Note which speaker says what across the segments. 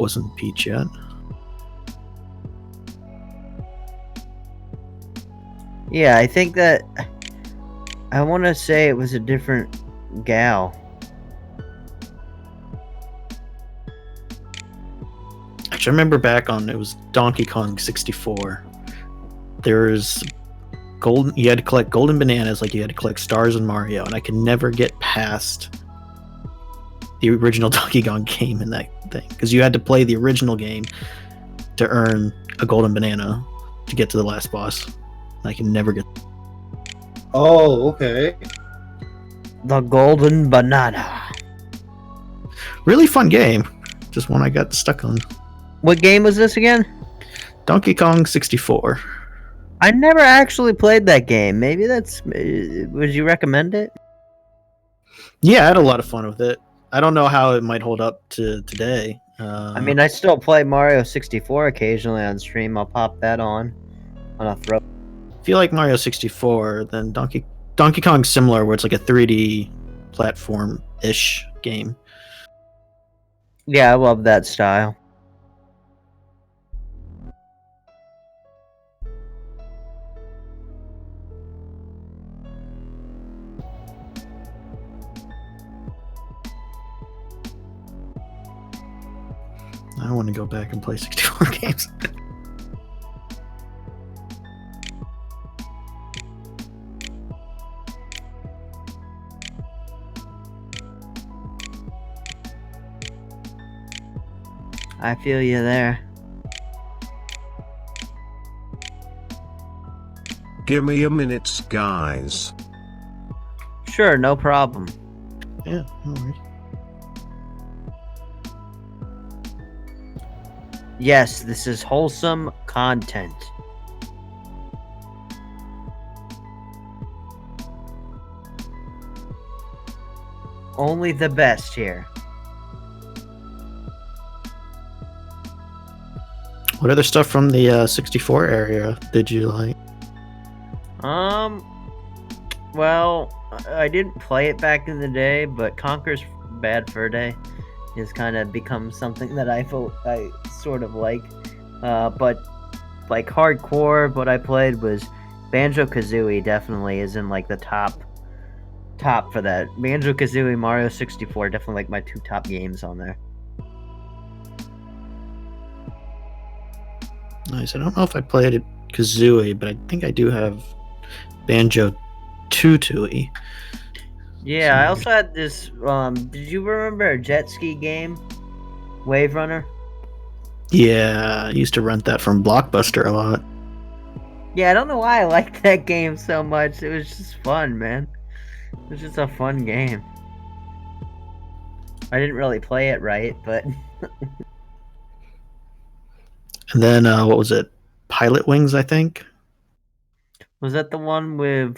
Speaker 1: Wasn't Peach yet.
Speaker 2: Yeah, I think that I want to say it was a different gal.
Speaker 1: Actually, I remember back on it was Donkey Kong 64. There's golden. You had to collect golden bananas, like you had to collect stars in Mario, and I could never get past the original Donkey Kong game in that thing because you had to play the original game to earn a golden banana to get to the last boss. I can never get.
Speaker 3: Oh, okay.
Speaker 2: The golden banana.
Speaker 1: Really fun game. Just one I got stuck on.
Speaker 2: What game was this again?
Speaker 1: Donkey Kong 64.
Speaker 2: I never actually played that game. Maybe that's. Would you recommend it?
Speaker 1: Yeah, I had a lot of fun with it. I don't know how it might hold up to today.
Speaker 2: I mean, I still play Mario 64 occasionally on stream. I'll pop that on a throw.
Speaker 1: If you like Mario 64, then Donkey Kong's similar, where it's like a 3D platform-ish game.
Speaker 2: Yeah, I love that style.
Speaker 1: I want to go back and play 64 games.
Speaker 2: I feel you there.
Speaker 4: Give me a minute, guys.
Speaker 2: Sure, no problem.
Speaker 1: Yeah, no worries.
Speaker 2: Yes, this is wholesome content. Only the best here.
Speaker 1: What other stuff from the 64 area did you like?
Speaker 2: Well, I didn't play it back in the day, but Conker's Bad Fur Day has kind of become something that I sort of like. But like hardcore, what I played was Banjo-Kazooie. Definitely is in like the top for that. Banjo-Kazooie, Mario 64, definitely like my 2 top games on there.
Speaker 1: Nice. I don't know if I played it Kazooie, but I think I do have Banjo Tooie.
Speaker 2: Yeah, I also had this. Did you remember a jet ski game, Wave Runner?
Speaker 1: Yeah, I used to rent that from Blockbuster a lot.
Speaker 2: Yeah, I don't know why I liked that game so much. It was just fun, man. It was just a fun game. I didn't really play it right, but
Speaker 1: And then what was it? Pilot Wings, I think.
Speaker 2: was that the one with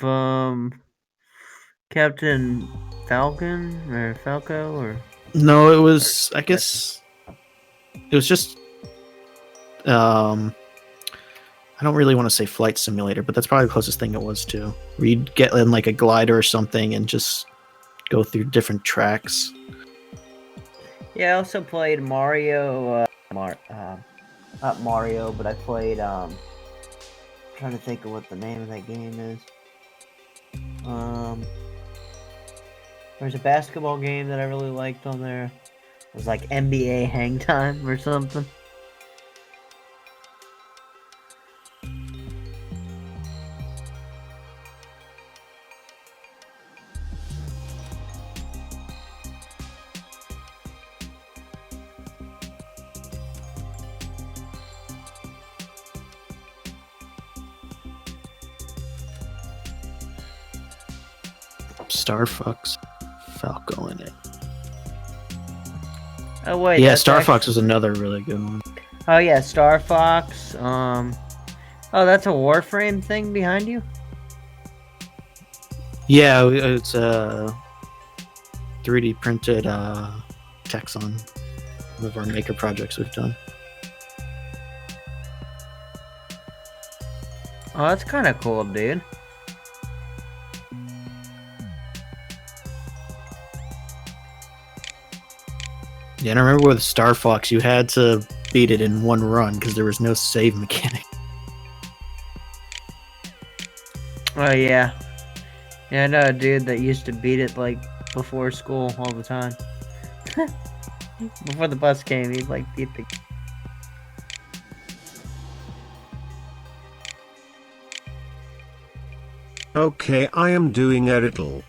Speaker 2: Captain Falcon or Falco or?
Speaker 1: No, it was. I guess it was just. I don't really want to say flight simulator, but that's probably the closest thing it was to. Where you'd get in like a glider or something and just go through different tracks.
Speaker 2: Yeah, I also played Mario. Not Mario, but I played. Trying to think of what the name of that game is. There's a basketball game that I really liked on there. It was like NBA Hang Time or something.
Speaker 1: Star Fox Falco in it.
Speaker 2: Oh wait,
Speaker 1: Yeah,
Speaker 2: that's
Speaker 1: Star
Speaker 2: actually...
Speaker 1: Fox was another really good one.
Speaker 2: Oh yeah, Star Fox. Oh, that's a Warframe thing behind you?
Speaker 1: Yeah, it's a 3D printed text on one of our maker projects we've done.
Speaker 2: Oh, that's kind of cool, dude.
Speaker 1: Yeah, and I remember with Star Fox, you had to beat it in one run because there was no save mechanic.
Speaker 2: Oh yeah. Yeah, I know a dude that used to beat it like before school all the time. Before the bus came, he'd like beat the.
Speaker 4: Okay, I am doing a riddle.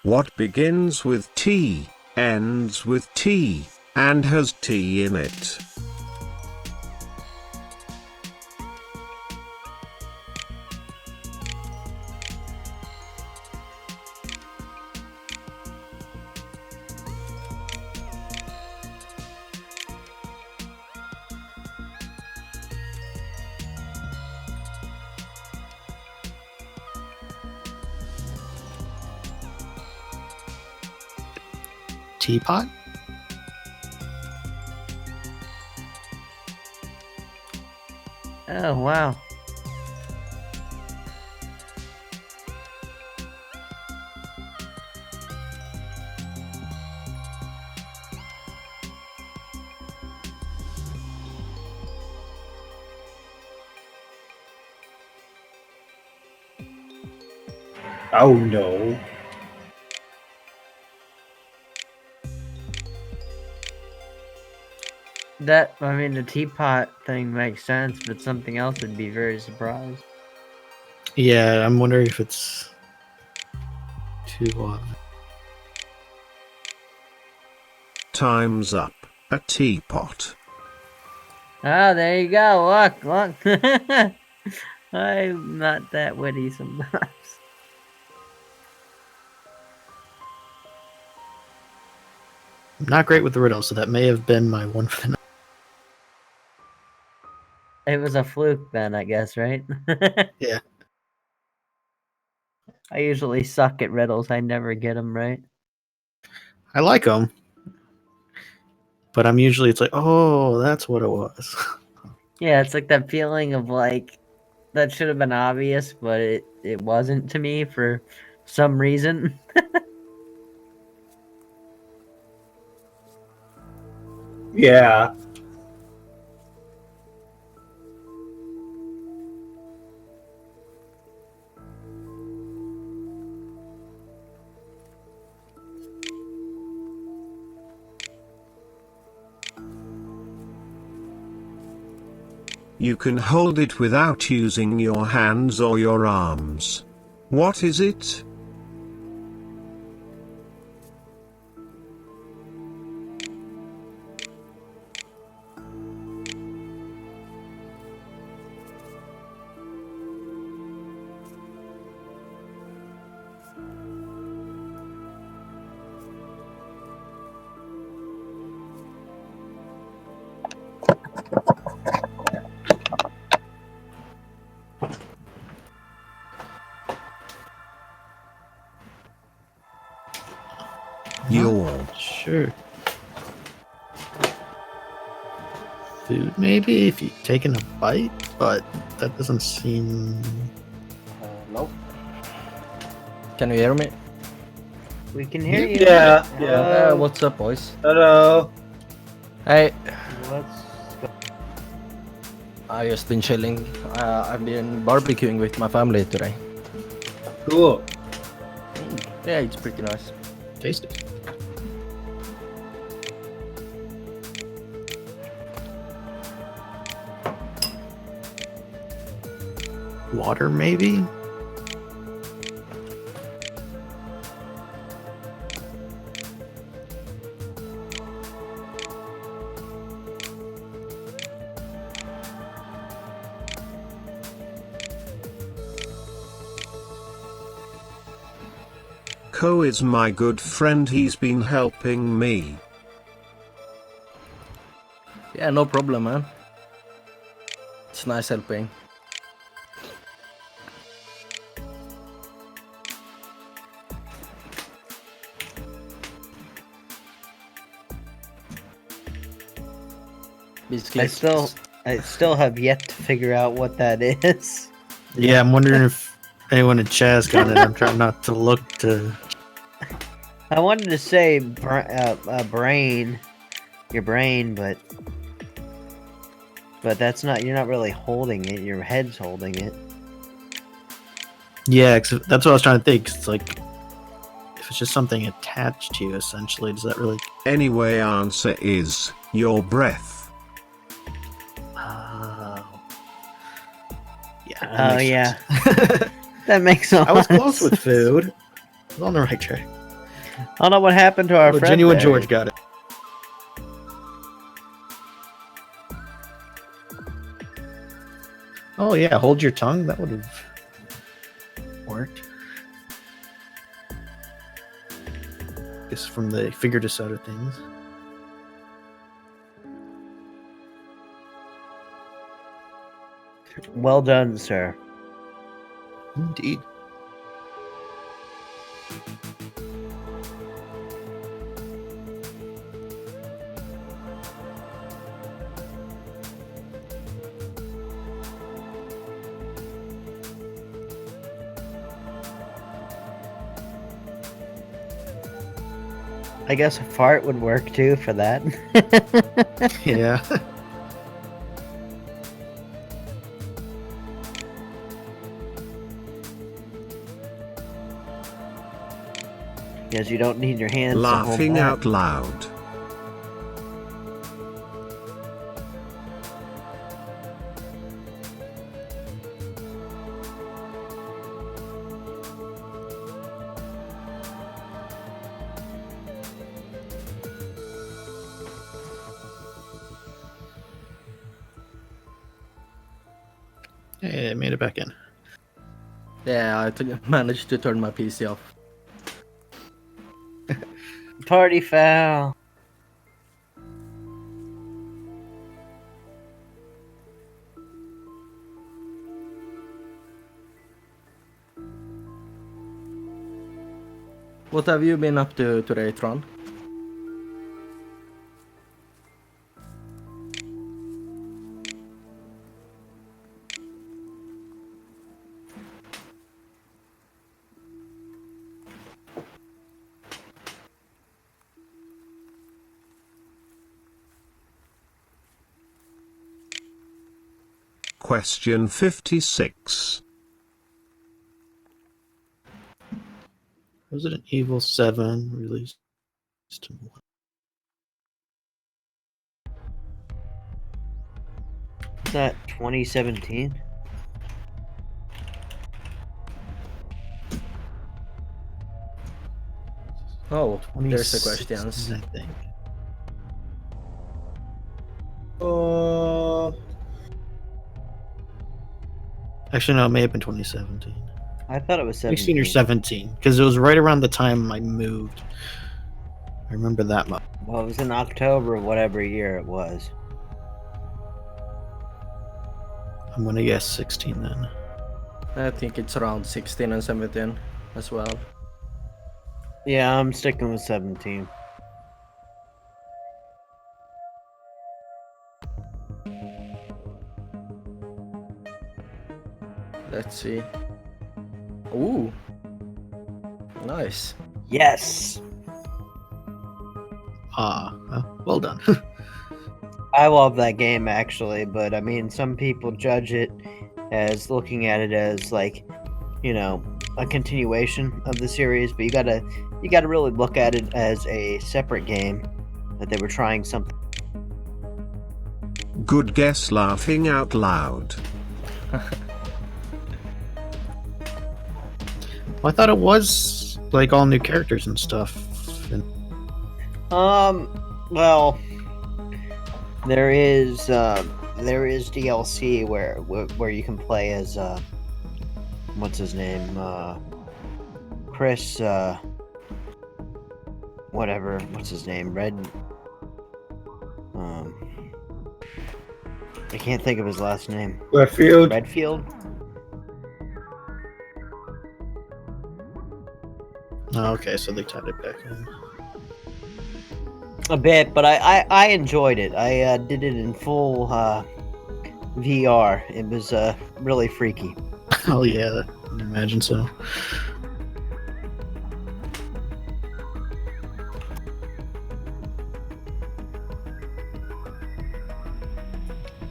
Speaker 4: What begins with T, ends with T, and has T in it?
Speaker 1: Teapot?
Speaker 2: Oh wow.
Speaker 3: Oh no.
Speaker 2: I mean, the teapot thing makes sense, but something else would be very surprised.
Speaker 1: Yeah, I'm wondering if it's too obvious.
Speaker 4: Time's up. A teapot.
Speaker 2: Oh, there you go. Look. I'm not that witty sometimes.
Speaker 1: I'm not great with the riddle, so that may have been my one for the night.
Speaker 2: It was a fluke then, I guess, right?
Speaker 1: Yeah.
Speaker 2: I usually suck at riddles. I never get them right.
Speaker 1: I like them, but it's like, oh, that's what it was.
Speaker 2: Yeah, it's like that feeling of like that should have been obvious, but it wasn't to me for some reason.
Speaker 3: Yeah.
Speaker 4: You can hold it without using your hands or your arms. What is it? Yawn.
Speaker 1: Sure. Food, maybe, if you've taken a bite, but that doesn't seem.
Speaker 5: Nope. Can you hear me?
Speaker 2: We can hear you.
Speaker 3: Yeah. Yeah.
Speaker 5: What's up, boys?
Speaker 3: Hello.
Speaker 5: Hey,
Speaker 2: Let's go.
Speaker 5: I just been chilling. I've been barbecuing with my family today.
Speaker 3: Cool.
Speaker 5: Yeah, it's pretty nice.
Speaker 1: Tasty. Water, maybe?
Speaker 4: Ko is my good friend, he's been helping me.
Speaker 5: Yeah, no problem, man. It's nice helping. Basically,
Speaker 2: I still I still have yet to figure out what that is.
Speaker 1: Yeah, I'm wondering if anyone in chat's got it. I'm trying not to look to.
Speaker 2: I wanted to say brain, your brain, but that's not. You're not really holding it. Your head's holding it.
Speaker 1: Yeah, 'cause that's what I was trying to think. 'Cause it's like, if it's just something attached to you, essentially, does that really?
Speaker 4: Anyway, answer is your breath.
Speaker 1: Oh. Yeah. that
Speaker 2: Oh
Speaker 1: makes
Speaker 2: yeah,
Speaker 1: sense.
Speaker 2: that makes sense.
Speaker 1: I was close with food. I was on the right track.
Speaker 2: I don't know what happened to our
Speaker 1: Oh,
Speaker 2: friend.
Speaker 1: Genuine
Speaker 2: there.
Speaker 1: George got it. Oh yeah, hold your tongue. That would have worked. Guess from the figurative side of things.
Speaker 2: Well done, sir.
Speaker 1: Indeed.
Speaker 2: I guess a fart would work too for that.
Speaker 1: Yeah.
Speaker 2: Because you don't need your hands.
Speaker 4: Laughing
Speaker 2: to hold
Speaker 4: out loud.
Speaker 1: Hey, I made it back in.
Speaker 5: Yeah, managed to turn my PC off.
Speaker 2: Party foul.
Speaker 5: What have you been up to today, Tron?
Speaker 4: Question 56.
Speaker 1: Resident Evil 7 released.
Speaker 2: Is that 2017?
Speaker 5: Oh, there's the questions.
Speaker 1: 2016, I think. Actually, no, it may have been 2017.
Speaker 2: I thought it was 17.
Speaker 1: 16 or 17, because it was right around the time I moved. I remember that much.
Speaker 2: Well, it was in October of whatever year it was.
Speaker 1: I'm gonna guess 16 then.
Speaker 5: I think it's around 16 and 17 as well.
Speaker 2: Yeah, I'm sticking with 17.
Speaker 5: Let's see. Ooh. Nice.
Speaker 2: Yes!
Speaker 1: Well done.
Speaker 2: I love that game actually, but I mean, some people judge it as looking at it as like, you know, a continuation of the series, but you gotta really look at it as a separate game that they were trying something.
Speaker 4: Good guess, laughing out loud.
Speaker 1: Well, I thought it was like all new characters and stuff. And
Speaker 2: Well, there is DLC where you can play as what's his name, Chris, whatever, what's his name, I can't think of his last name.
Speaker 3: Redfield.
Speaker 2: Redfield.
Speaker 1: oh, okay, so they tied it back in.
Speaker 2: A bit, but I enjoyed it. I did it in full VR. It was really freaky.
Speaker 1: Oh yeah, I can imagine so.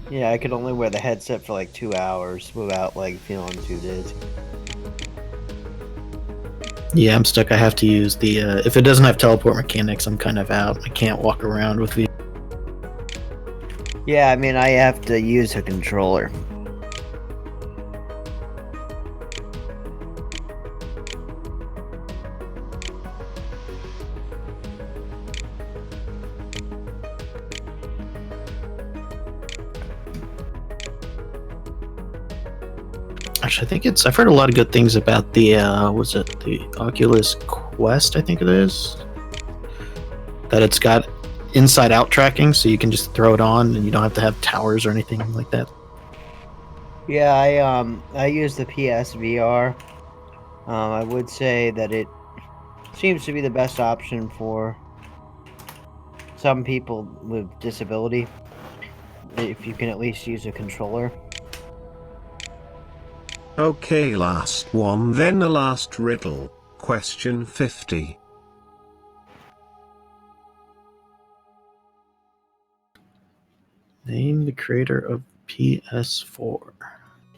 Speaker 2: Yeah, I could only wear the headset for like 2 hours without like feeling too dizzy.
Speaker 1: Yeah, I'm stuck. I have to use the. If it doesn't have teleport mechanics, I'm kind of out. I can't walk around with the.
Speaker 2: Yeah, I mean, I have to use a controller.
Speaker 1: Actually, I think it's. I've heard a lot of good things about the. Was it the Oculus Quest? I think it is. That it's got inside-out tracking, so you can just throw it on, and you don't have to have towers or anything like that.
Speaker 2: Yeah, I use the PSVR. I would say that it seems to be the best option for some people with disability, if you can at least use a controller.
Speaker 4: Okay, last one, then the last riddle. Question 50.
Speaker 1: Name the creator of PS4.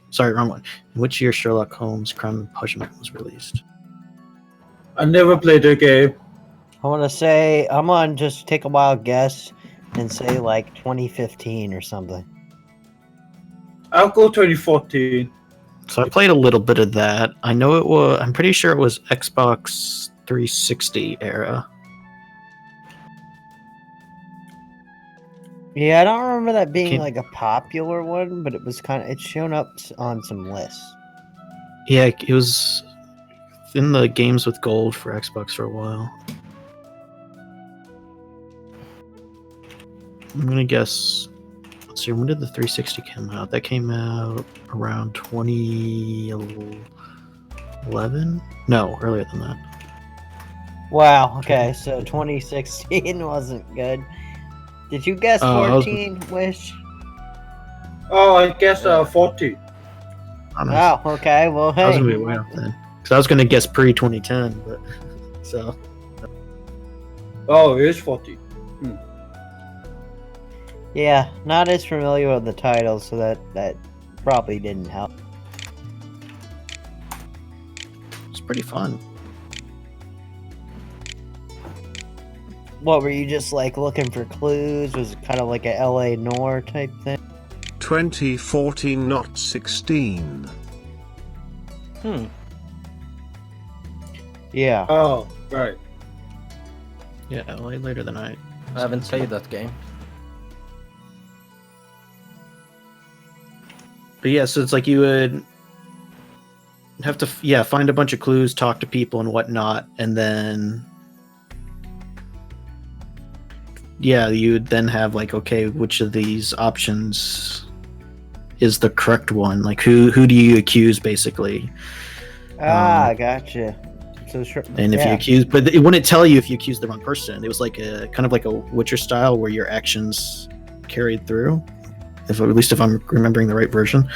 Speaker 1: Sorry, wrong one. In which year Sherlock Holmes Crime and Punishment was released?
Speaker 3: I never played the game.
Speaker 2: I want to say, I'm gonna just take a wild guess and say like 2015 or something.
Speaker 3: I'll go 2014.
Speaker 1: So I played a little bit of that. I know it was. I'm pretty sure it was Xbox 360 era.
Speaker 2: Yeah, I don't remember that being
Speaker 1: Can-
Speaker 2: like a popular one, but it was kind of, it's shown up on some lists.
Speaker 1: Yeah, it was in the games with gold for Xbox for a while. I'm gonna guess. Let's see, when did the 360 come out? That came out around 2011? No, earlier than that.
Speaker 2: Wow, okay, so 2016 wasn't good. Did you guess
Speaker 1: I was-
Speaker 2: 14, Wish?
Speaker 3: Oh, I guess 40.
Speaker 1: Honest.
Speaker 2: Wow, okay, well,
Speaker 1: I was
Speaker 2: hey.
Speaker 1: gonna be way off then. Because I was gonna guess pre 2010, but so
Speaker 3: Oh, it is 40.
Speaker 2: Yeah, not as familiar with the title, so that probably didn't help.
Speaker 1: it's pretty fun.
Speaker 2: What, were you just like looking for clues? Was it kind of like a LA Noir type thing?
Speaker 4: 2014, not 16.
Speaker 2: Yeah.
Speaker 3: Oh, right.
Speaker 1: Yeah, way later than I.
Speaker 5: I haven't played that game.
Speaker 1: But yeah, so it's like you would have to find a bunch of clues, talk to people and whatnot, and then you would then have like, okay, which of these options is the correct one? Like who do you accuse basically?
Speaker 2: Gotcha. So sure.
Speaker 1: And if you accuse, but it wouldn't tell you if you accused the wrong person. It was like a kind of like a Witcher style where your actions carried through. At least if I'm remembering the right version.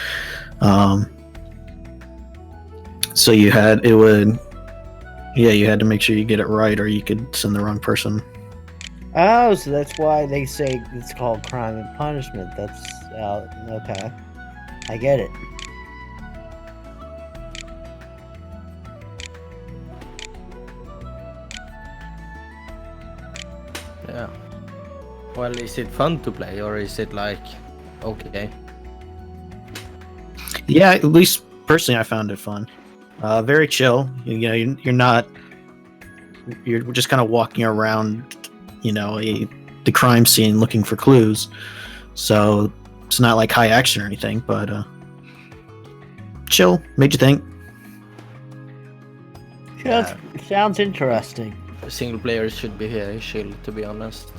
Speaker 1: So you had to make sure you get it right, or you could send the wrong person.
Speaker 2: Oh, so that's why they say it's called Crime and Punishment. That's okay. I get it.
Speaker 5: Yeah. Well, is it fun to play, or is it like okay?
Speaker 1: Yeah, at least personally, I found it fun. Very chill. You're just kind of walking around, the crime scene looking for clues. So it's not like high action or anything, but chill. Made you think.
Speaker 2: Sounds interesting.
Speaker 5: Single players should be here, chill, to be honest.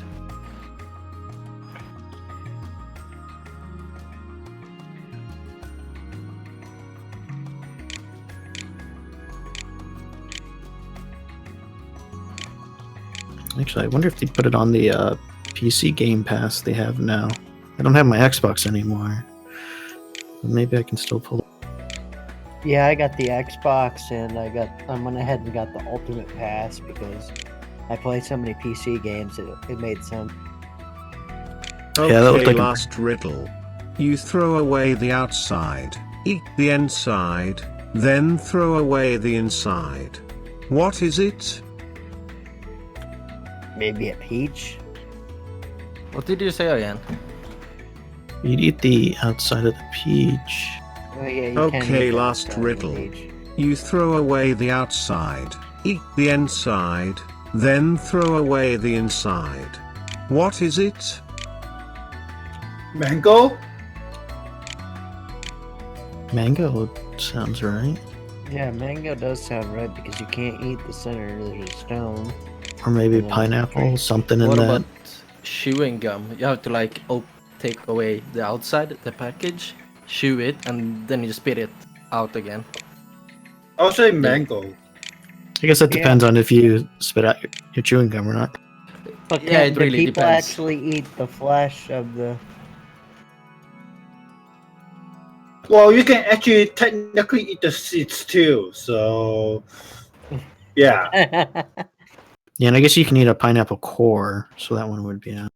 Speaker 1: Actually, I wonder if they put it on the PC Game Pass they have now. I don't have my Xbox anymore. Maybe I can still pull.
Speaker 2: Yeah, I got the Xbox, and I went ahead and got the Ultimate Pass because I play so many PC games. It made sense.
Speaker 4: Okay,
Speaker 1: Yeah, that looked like a-
Speaker 4: last riddle. You throw away the outside, eat the inside, then throw away the inside. What is it?
Speaker 2: Maybe a peach.
Speaker 5: What did you say again?
Speaker 1: You'd eat the outside of the peach.
Speaker 2: Oh, yeah, you can
Speaker 4: Okay,
Speaker 2: eat the
Speaker 4: last
Speaker 2: outside of the
Speaker 4: riddle.
Speaker 2: peach.
Speaker 4: You throw away the outside, eat the inside, then throw away the inside. What is it?
Speaker 3: Mango?
Speaker 1: Mango sounds right.
Speaker 2: Yeah, mango does sound right because you can't eat the center. There's a stone.
Speaker 1: Or maybe
Speaker 2: Yeah.
Speaker 1: pineapple, something in
Speaker 5: What
Speaker 1: that.
Speaker 5: about chewing gum? You have to like take away the outside, the package, chew it, and then you spit it out again.
Speaker 3: I'll say mango.
Speaker 1: I guess that
Speaker 2: Yeah.
Speaker 1: depends on if you spit out your chewing gum or not.
Speaker 2: But
Speaker 5: Yeah, it
Speaker 2: do
Speaker 5: really
Speaker 2: people
Speaker 5: depends.
Speaker 2: actually eat the flesh of the?
Speaker 3: Well, you can actually technically eat the seeds too. So, yeah.
Speaker 1: Yeah, and I guess you can eat a pineapple core, so that one would be out.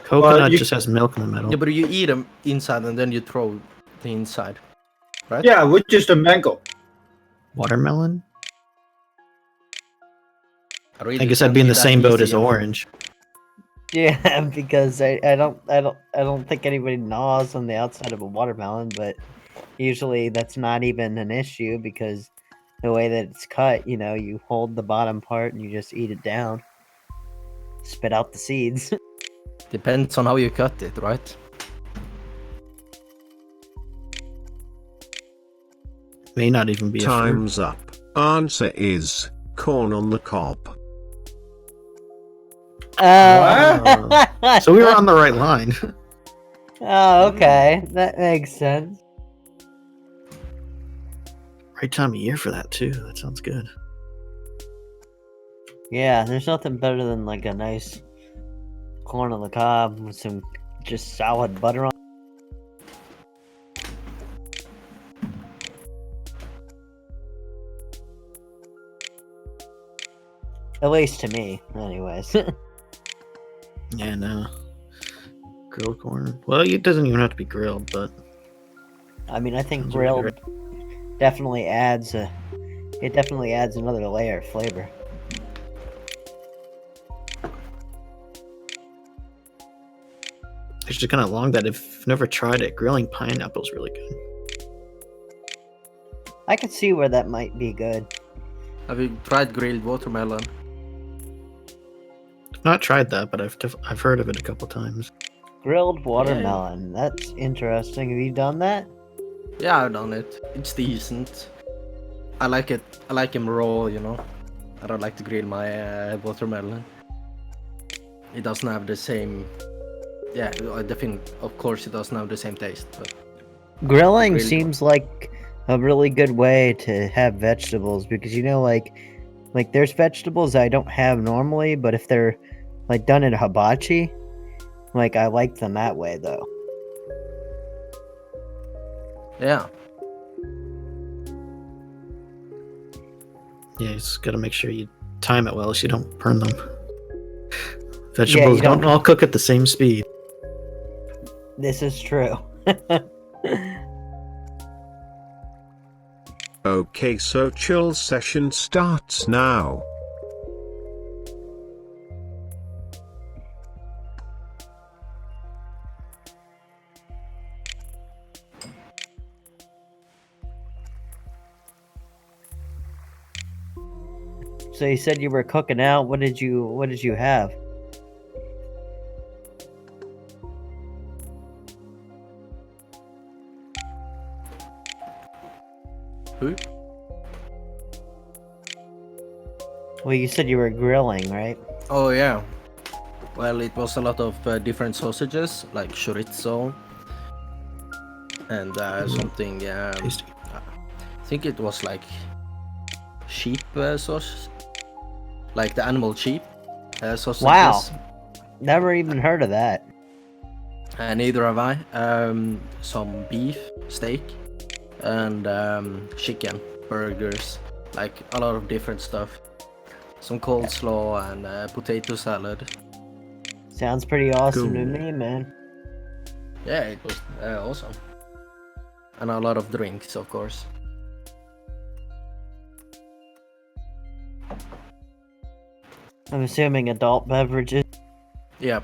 Speaker 1: Coconut
Speaker 3: you-
Speaker 1: just has milk in the middle.
Speaker 5: Yeah, but you eat them inside and then you throw the inside, right?
Speaker 3: Yeah, which is the mango.
Speaker 1: Watermelon?
Speaker 5: really
Speaker 1: I guess I'd
Speaker 5: can't
Speaker 1: be in
Speaker 5: be
Speaker 1: the
Speaker 5: that
Speaker 1: same boat
Speaker 5: easy,
Speaker 1: as
Speaker 5: you know?
Speaker 1: orange.
Speaker 2: Yeah, because I don't think anybody gnaws on the outside of a watermelon, but usually that's not even an issue because the way that it's cut, you hold the bottom part and you just eat it down. Spit out the seeds.
Speaker 5: Depends on how you cut it, right?
Speaker 1: May not even be a fruit.
Speaker 4: Time's up. Answer is corn on the cob.
Speaker 2: Oh,
Speaker 1: So we were on the right line.
Speaker 2: Oh, okay. That makes sense.
Speaker 1: Right time of year for that too. That sounds good.
Speaker 2: Yeah, there's nothing better than like a nice corn on the cob with some just solid butter on. At least to me, anyways.
Speaker 1: Yeah, no. Grilled corn. Well, it doesn't even have to be grilled, but
Speaker 2: I mean, I think
Speaker 1: Sounds really
Speaker 2: grilled definitely adds another layer of flavor.
Speaker 1: it's just kind of long that if you've never tried it, grilling pineapple's really good.
Speaker 2: I could see where that might be good.
Speaker 5: Have you tried grilled watermelon?
Speaker 1: I've not tried that, but I've heard of it a couple times.
Speaker 2: Grilled watermelon. That's interesting. Have you done that?
Speaker 5: Yeah, I've done it. It's decent. I like it. I like him raw, you know. I don't like to grill my watermelon. It doesn't have the same. Yeah, I think of course it doesn't have the same taste, but
Speaker 2: Grilling
Speaker 5: Really?
Speaker 2: seems like a really good way to have vegetables because like there's vegetables I don't have normally, but if they're like done in hibachi, like I like them that way though.
Speaker 5: yeah.
Speaker 1: Yeah, you just gotta make sure you time it well so you don't burn them. Vegetables
Speaker 2: you don't-
Speaker 1: don't all cook at the same speed.
Speaker 2: This is true.
Speaker 4: Okay, so chill session starts now.
Speaker 2: So you said you were cooking out. What did you have?
Speaker 5: Who?
Speaker 2: Well, you said you were grilling, right?
Speaker 5: Oh yeah. Well, it was a lot of different sausages, like chorizo, and something.
Speaker 1: Tasty.
Speaker 5: I think it was like sheep sausage, like the animal sheep sausages.
Speaker 2: Wow. Never even heard of that.
Speaker 5: Neither have I. Some beef, steak, and chicken, burgers, like a lot of different stuff. Some coleslaw and potato salad.
Speaker 2: Sounds pretty awesome to
Speaker 4: Cool.
Speaker 2: me, man.
Speaker 5: Yeah, it was awesome. And a lot of drinks, of course.
Speaker 2: I'm assuming adult beverages.
Speaker 5: Yep.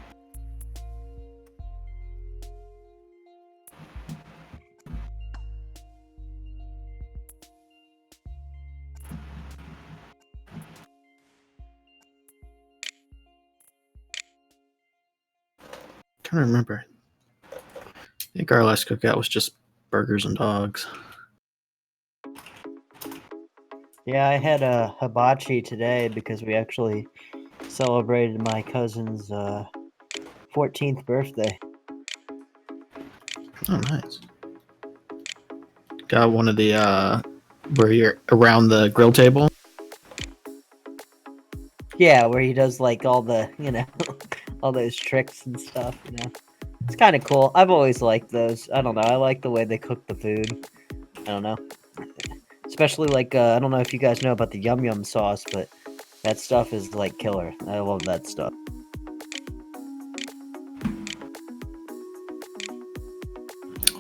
Speaker 1: Trying to remember. I think our last cookout was just burgers and dogs.
Speaker 2: Yeah, I had a hibachi today because we actually celebrated my cousin's 14th birthday.
Speaker 1: Oh, nice. Got one of the where you're around the grill table.
Speaker 2: Yeah, where he does like all the, all those tricks and stuff, It's kind of cool. I've always liked those. I don't know. I like the way they cook the food. I don't know. Especially like, I don't know if you guys know about the Yum Yum sauce, but that stuff is like killer. I love that stuff.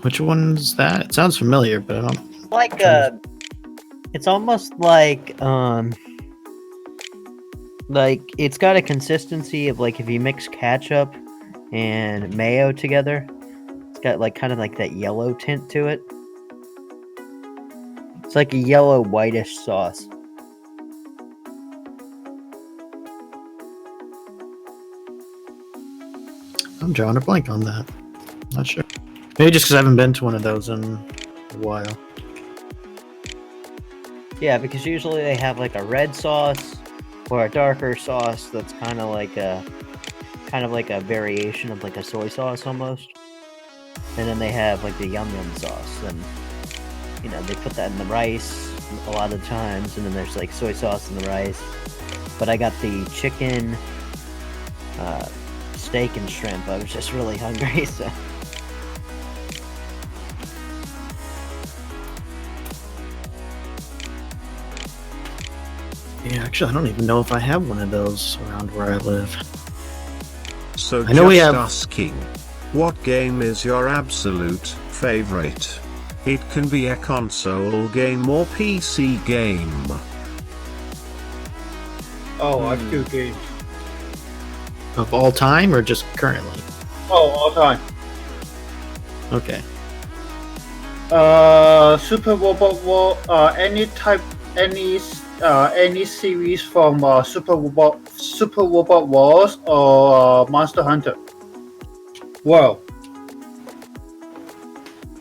Speaker 1: Which one's that? It sounds familiar, but I don't.
Speaker 2: Like, it's almost like it's got a consistency of like if you mix ketchup and mayo together, it's got like kind of like that yellow tint to it. It's like a yellow whitish sauce.
Speaker 1: I'm drawing a blank on that. Not sure. Maybe just because I haven't been to one of those in a while.
Speaker 2: Yeah, because usually they have like a red sauce or a darker sauce that's kind of like a variation of like a soy sauce almost. And then they have like the Yum Yum sauce, and they put that in the rice a lot of times, and then there's like soy sauce in the rice. But I got the chicken, steak, and shrimp. I was just really hungry, so.
Speaker 1: Yeah, actually, I don't even know if I have one of those around where I live.
Speaker 4: So
Speaker 1: I know we have-
Speaker 4: asking, what game is your absolute favorite? It can be a console game or PC game.
Speaker 3: Oh, I have two games.
Speaker 1: Of all time or just currently?
Speaker 3: Oh, all time.
Speaker 1: Okay.
Speaker 3: Super Robot War. Any series from Super Robot Wars or Monster Hunter. Wow.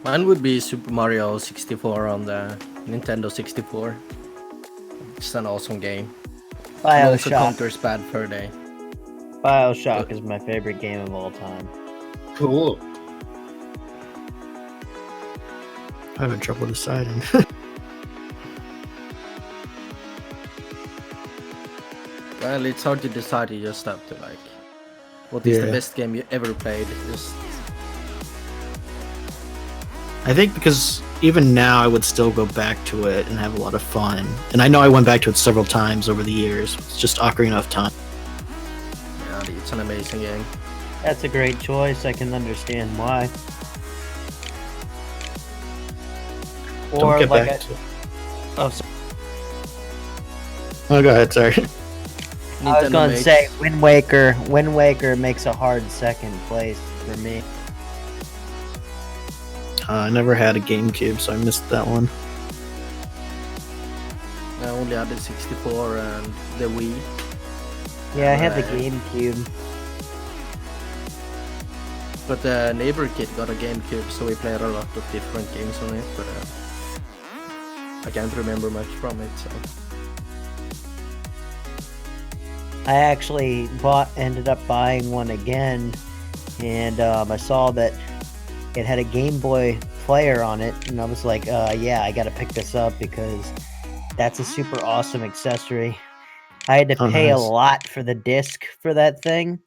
Speaker 5: Mine would be Super Mario 64 on the Nintendo 64. It's an awesome game. It also
Speaker 2: Bioshock.
Speaker 5: conquers Bad Fur Day.
Speaker 2: Bioshock is my favorite game of all time.
Speaker 3: Cool.
Speaker 1: I'm having trouble deciding.
Speaker 5: Well, it's hard to decide. You just have to like, what is the
Speaker 1: Yeah.
Speaker 5: best game you ever played? Just
Speaker 1: I think because even now I would still go back to it and have a lot of fun. And I know I went back to it several times over the years. It's just Ocarina of Time.
Speaker 5: yeah, it's an amazing game.
Speaker 2: That's a great choice. I can understand why.
Speaker 1: Don't get
Speaker 2: like
Speaker 1: back to it.
Speaker 2: oh, so
Speaker 1: Oh, go ahead, sorry.
Speaker 2: I was
Speaker 5: Nintendo
Speaker 2: going to
Speaker 5: makes-
Speaker 2: say Wind Waker. Wind Waker makes a hard second place for me.
Speaker 1: I never had a GameCube, so I missed that one.
Speaker 5: I only had the 64 and the Wii.
Speaker 2: Yeah, I had the
Speaker 5: Right.
Speaker 2: GameCube.
Speaker 5: But the neighbor kid got a GameCube, so we played a lot of different games on it. But I can't remember much from it. So
Speaker 2: I actually ended up buying one again, and I saw that it had a Game Boy player on it, and I was like, yeah, I gotta pick this up because that's a super awesome accessory. I had to
Speaker 1: Oh,
Speaker 2: pay a
Speaker 1: nice.
Speaker 2: lot for the disc for that thing,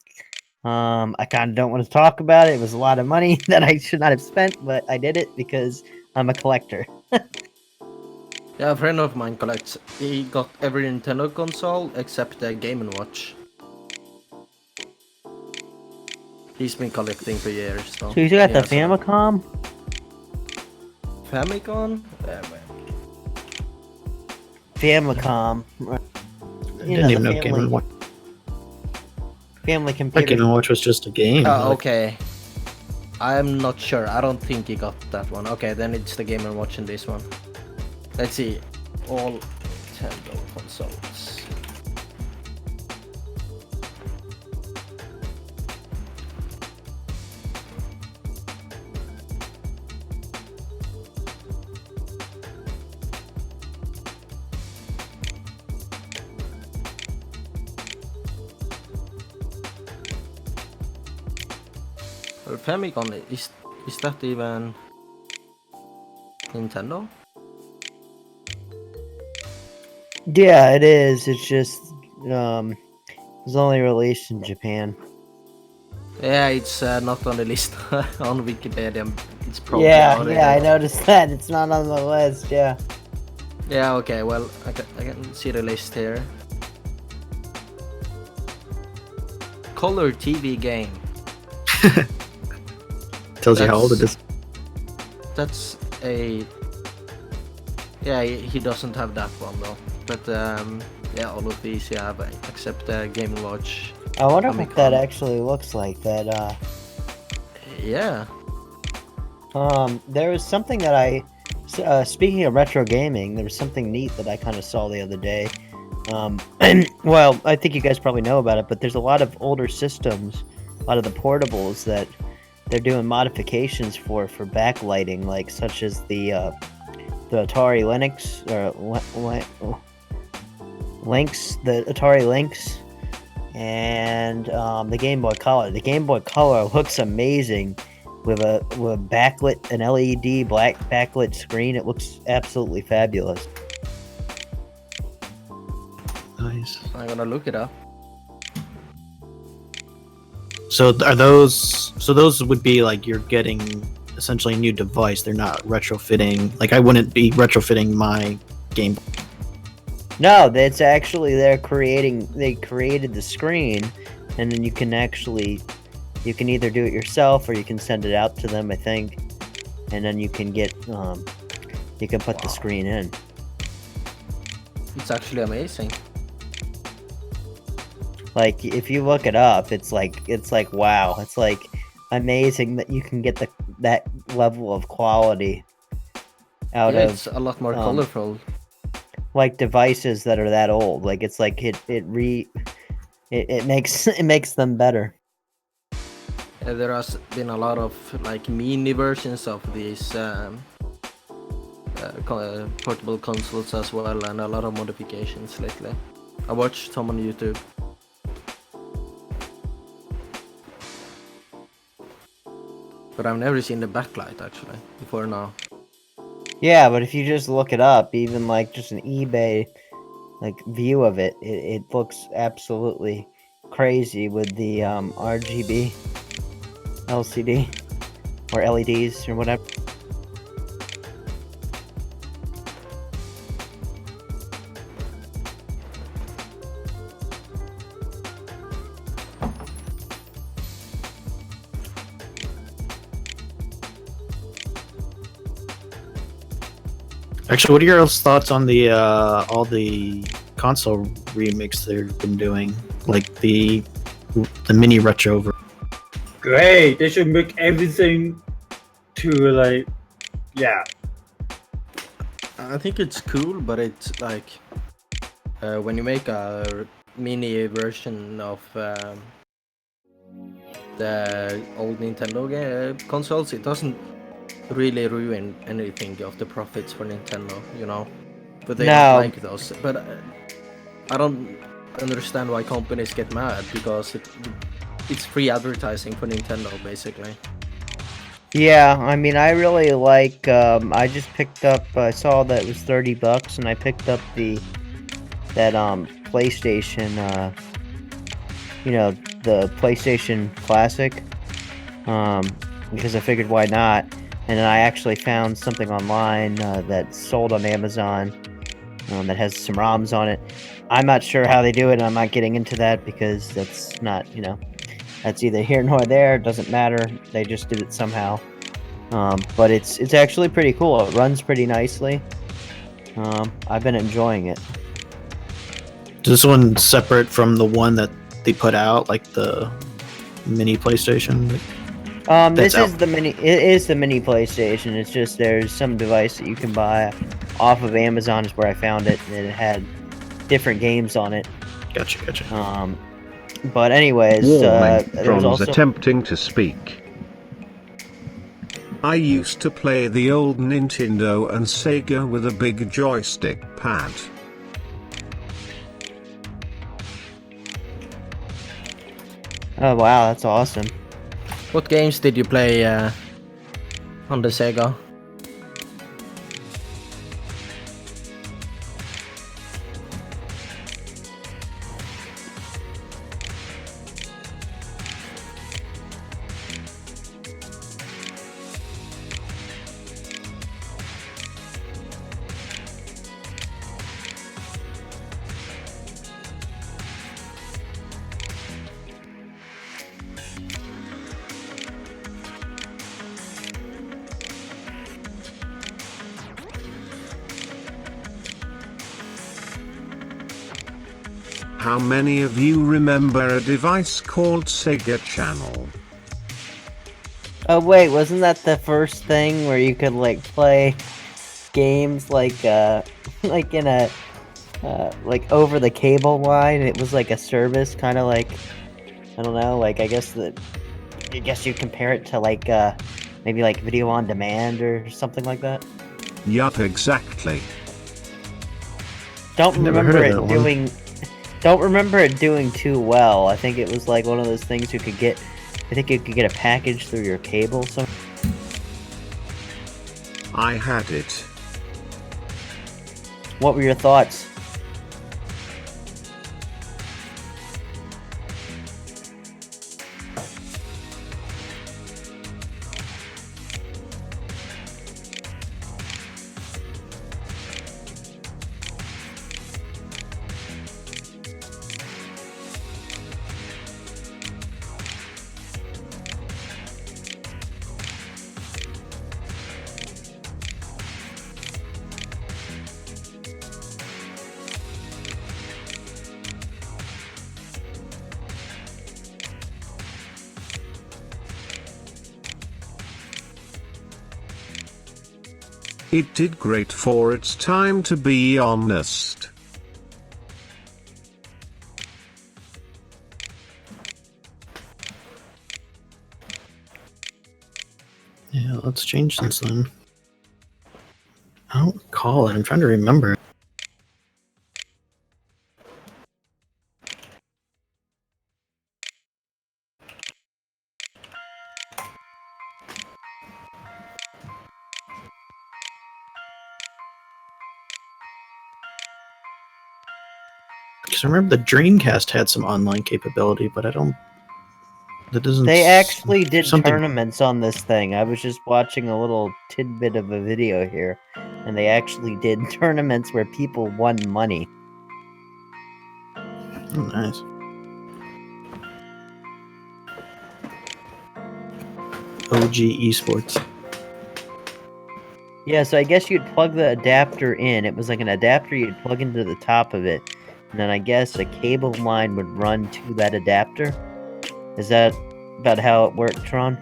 Speaker 2: I kind of don't want to talk about it. It was a lot of money that I should not have spent, but I did it because I'm a collector.
Speaker 5: Yeah, a friend of mine collects. He got every Nintendo console except the Game & Watch. He's been collecting for years, though.
Speaker 2: So you got the
Speaker 5: He has a
Speaker 2: Famicom?
Speaker 5: Famicom? Yeah, man.
Speaker 2: Famicom.
Speaker 1: I
Speaker 2: You
Speaker 1: didn't even
Speaker 2: the
Speaker 1: know Game & Watch.
Speaker 2: family
Speaker 1: I thought
Speaker 2: computer.
Speaker 1: Game & Watch was just a game. Like,
Speaker 5: Okay. I'm not sure. I don't think he got that one. Okay, then it's the Game & Watch in this one. Let's see. All Nintendo consoles. Well, Famicom, is that even Nintendo?
Speaker 2: Yeah, it is. It's just it was only released in Japan.
Speaker 5: Yeah, it's not on the list on Wikipedia. It's probably
Speaker 2: Yeah,
Speaker 5: out
Speaker 2: yeah, I
Speaker 5: there.
Speaker 2: noticed that. It's not on the list. Yeah.
Speaker 5: Yeah, okay, well, I can see the list here. Color TV game.
Speaker 1: tells you how old it is.
Speaker 5: That's a... Yeah, he doesn't have that one though. But yeah, all of these you have, except Game & Watch.
Speaker 2: I wonder what that
Speaker 5: Famicom.
Speaker 2: actually looks like. That
Speaker 5: Yeah.
Speaker 2: there was something that speaking of retro gaming, there was something neat that I kind of saw the other day. Well, I think you guys probably know about it, but there's a lot of older systems, a lot of the portables that they're doing modifications for backlighting, like such as the Atari Lynx or Lynx, the Atari Lynx, and the Game Boy Color. The Game Boy Color looks amazing with a backlit, an LED black backlit screen. It looks absolutely fabulous.
Speaker 1: Nice.
Speaker 5: I'm gonna look it up.
Speaker 1: So are those? So those would be like you're getting essentially a new device. They're not retrofitting. Like I wouldn't be retrofitting my Game Boy.
Speaker 2: No, that's actually they created the screen, and then you can either do it yourself or you can send it out to them, I think, and then you can get you can put the screen in.
Speaker 5: It's actually amazing.
Speaker 2: Like if you look it up, it's like wow, it's like amazing that you can get that level of quality out
Speaker 5: Yeah,
Speaker 2: of
Speaker 5: it's a lot more colorful.
Speaker 2: like devices that are that old. Like it's like it makes it makes them better.
Speaker 5: There has been a lot of like mini versions of these portable consoles as well, and a lot of modifications lately. I watched some on YouTube. But I've never seen the backlight actually before now.
Speaker 2: Yeah, but if you just look it up, even like just an eBay like view of it, it looks absolutely crazy with the RGB LCD or LEDs or whatever.
Speaker 1: Actually, what are your thoughts on the all the console remix they've been doing, like the mini retro?
Speaker 3: Great. They should make everything to like, yeah.
Speaker 5: I think it's cool, but it's like when you make a mini version of the old Nintendo consoles, it doesn't really ruin anything of the profits for Nintendo, you know. But they
Speaker 2: No.
Speaker 5: don't like those. But I don't understand why companies get mad, because it's free advertising for Nintendo, basically.
Speaker 2: Yeah, I mean, I really like. I just picked up. I saw that it was $30, and I picked up that PlayStation. You know, the PlayStation Classic, because I figured why not. And then I actually found something online that's sold on Amazon that has some ROMs on it. I'm not sure how they do it, and I'm not getting into that because that's not, that's either here nor there. It doesn't matter. They just did it somehow. But it's actually pretty cool. It runs pretty nicely. I've been enjoying it.
Speaker 1: Is this one separate from the one that they put out, like the mini PlayStation?
Speaker 2: This
Speaker 1: That's
Speaker 2: is the mini. It is the mini PlayStation. It's just there's some device that you can buy off of Amazon is where I found it, and it had different games on it.
Speaker 1: Gotcha.
Speaker 2: But anyways,
Speaker 4: Warning,
Speaker 2: there's
Speaker 4: Tron's
Speaker 2: also
Speaker 4: attempting to speak. I used to play the old Nintendo and Sega with a big joystick pad.
Speaker 2: oh wow, that's awesome.
Speaker 5: What games did you play on the Sega?
Speaker 4: How many of you remember a device called Sega Channel?
Speaker 2: Oh wait, wasn't that the first thing where you could like play games like like in a like over the cable line? It was like a service, kind of like, I don't know, like I guess you compare it to like maybe like video on demand or something like that.
Speaker 4: Yup, exactly.
Speaker 2: Don't
Speaker 1: Never
Speaker 2: remember
Speaker 1: heard of
Speaker 2: it
Speaker 1: that one.
Speaker 2: doing. Don't remember it doing too well. I think it was like one of those things you could get. I think you could get a package through your cable. So
Speaker 4: I had it.
Speaker 2: what were your thoughts?
Speaker 4: It did great for its time, to be honest.
Speaker 1: Yeah, let's change since then. I don't recall it. I'm trying to remember. Because I remember the Dreamcast had some online capability, but I don't. That doesn't.
Speaker 2: They actually did
Speaker 1: something.
Speaker 2: tournaments on this thing. I was just watching a little tidbit of a video here, and they actually did tournaments where people won money.
Speaker 1: Oh, nice. OG Esports.
Speaker 2: Yeah, so I guess you'd plug the adapter in. It was like an adapter you'd plug into the top of it, and then I guess a cable line would run to that adapter. Is that about how it worked, Tron?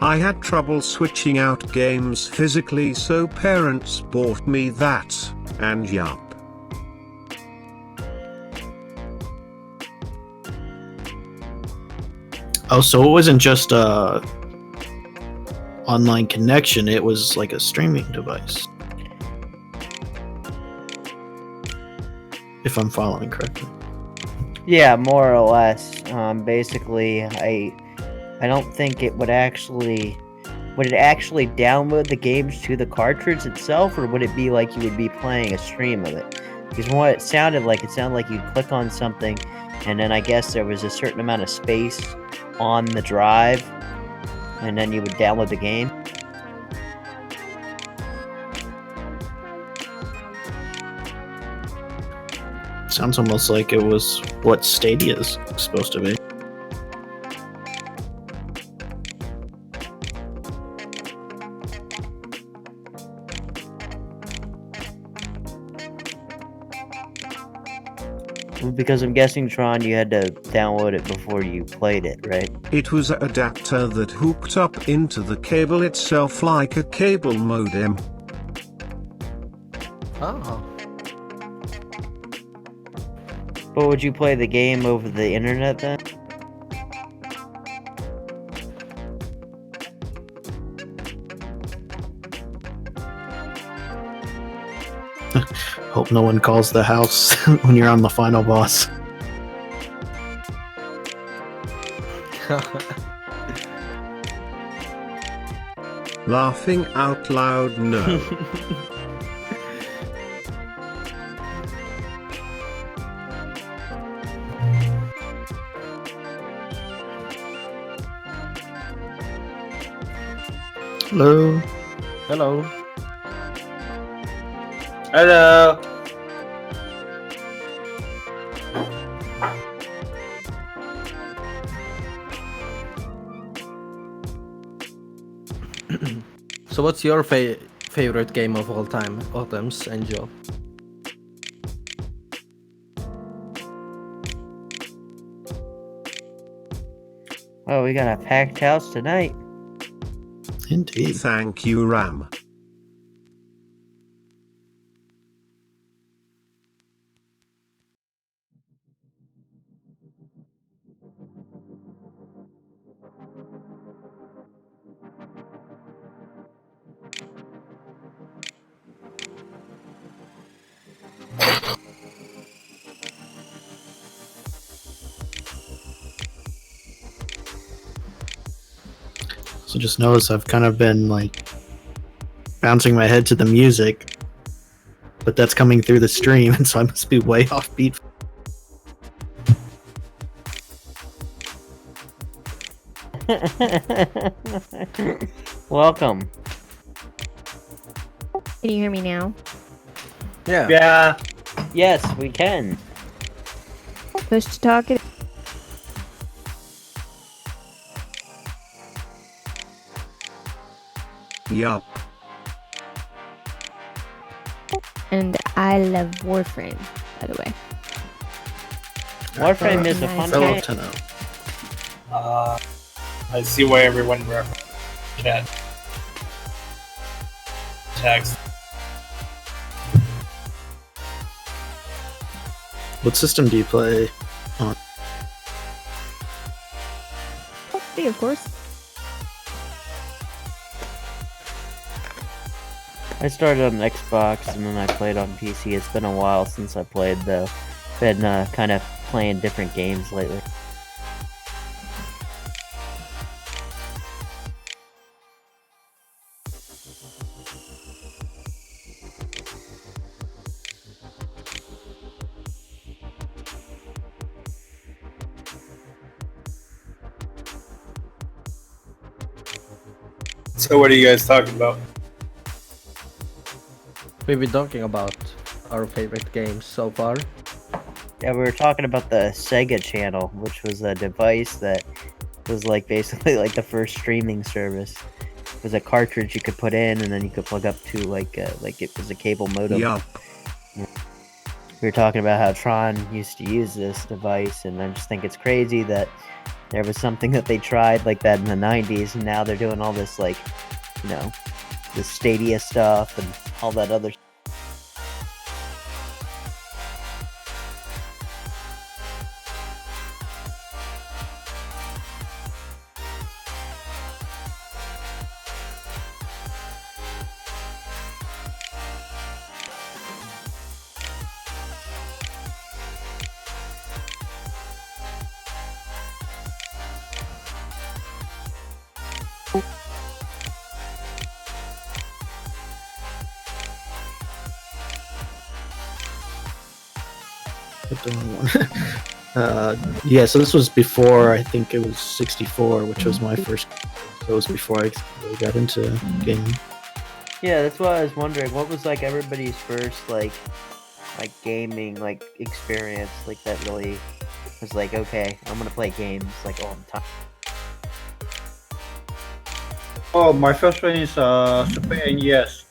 Speaker 4: I had trouble switching out games physically, so parents bought me that, and yup.
Speaker 1: Oh, so it wasn't just a online connection, it was like a streaming device. if I'm following correctly.
Speaker 2: Yeah, more or less. Basically, I don't think it would actually. Would it actually download the games to the cartridge itself, or would it be like you would be playing a stream of it? Because from what it sounded like you'd click on something, and then I guess there was a certain amount of space on the drive, and then you would download the game.
Speaker 1: Sounds almost like it was what Stadia is supposed to be.
Speaker 2: Because I'm guessing, Tron, you had to download it before you played it, right?
Speaker 4: It was an adapter that hooked up into the cable itself like a cable modem.
Speaker 5: Oh.
Speaker 2: But would you play the game over the internet then?
Speaker 1: Hope no one calls the house when you're on the final boss.
Speaker 4: Laughing out loud, no.
Speaker 1: Hello.
Speaker 5: Hello.
Speaker 3: Hello.
Speaker 5: So what's your favorite game of all time, Autumns and Joe?
Speaker 2: Oh, we got a packed house tonight.
Speaker 1: Indeed.
Speaker 4: Thank you, Ram.
Speaker 1: So just notice I've kind of been like bouncing my head to the music, but that's coming through the stream, and so I must be way off beat.
Speaker 2: Welcome.
Speaker 6: Can you hear me now?
Speaker 5: Yeah.
Speaker 3: Yeah.
Speaker 2: Yes, we can.
Speaker 6: Push to talk it.
Speaker 4: Yup.
Speaker 6: And I love Warframe, by the way.
Speaker 2: Warframe is a
Speaker 6: Nice.
Speaker 2: fun
Speaker 1: Fellow
Speaker 2: game.
Speaker 1: to know.
Speaker 7: I see why everyone referenced chat text.
Speaker 1: What system do you play?
Speaker 6: See, of course.
Speaker 2: I started on Xbox and then I played on PC. It's been a while since I played though. Been kind of playing different games lately.
Speaker 7: So what are you guys talking about?
Speaker 5: We've been talking about our favorite games so far.
Speaker 2: Yeah, we were talking about the Sega Channel, which was a device that was like basically like the first streaming service. It was a cartridge you could put in, and then you could plug up to like it was a cable modem.
Speaker 4: Yup.
Speaker 2: We were talking about how Tron used to use this device, and I just think it's crazy that there was something that they tried like that in the 90s, and now they're doing all this like, you know, the Stadia stuff and all that other.
Speaker 1: hit the wrong one. Yeah, so this was before, I think it was 64, which was my first. It was before I really got into gaming.
Speaker 2: Yeah, that's why I was wondering what was like everybody's first like gaming like experience like that really was like, okay, I'm gonna play games like all the time.
Speaker 3: Oh, my first one is Super NES.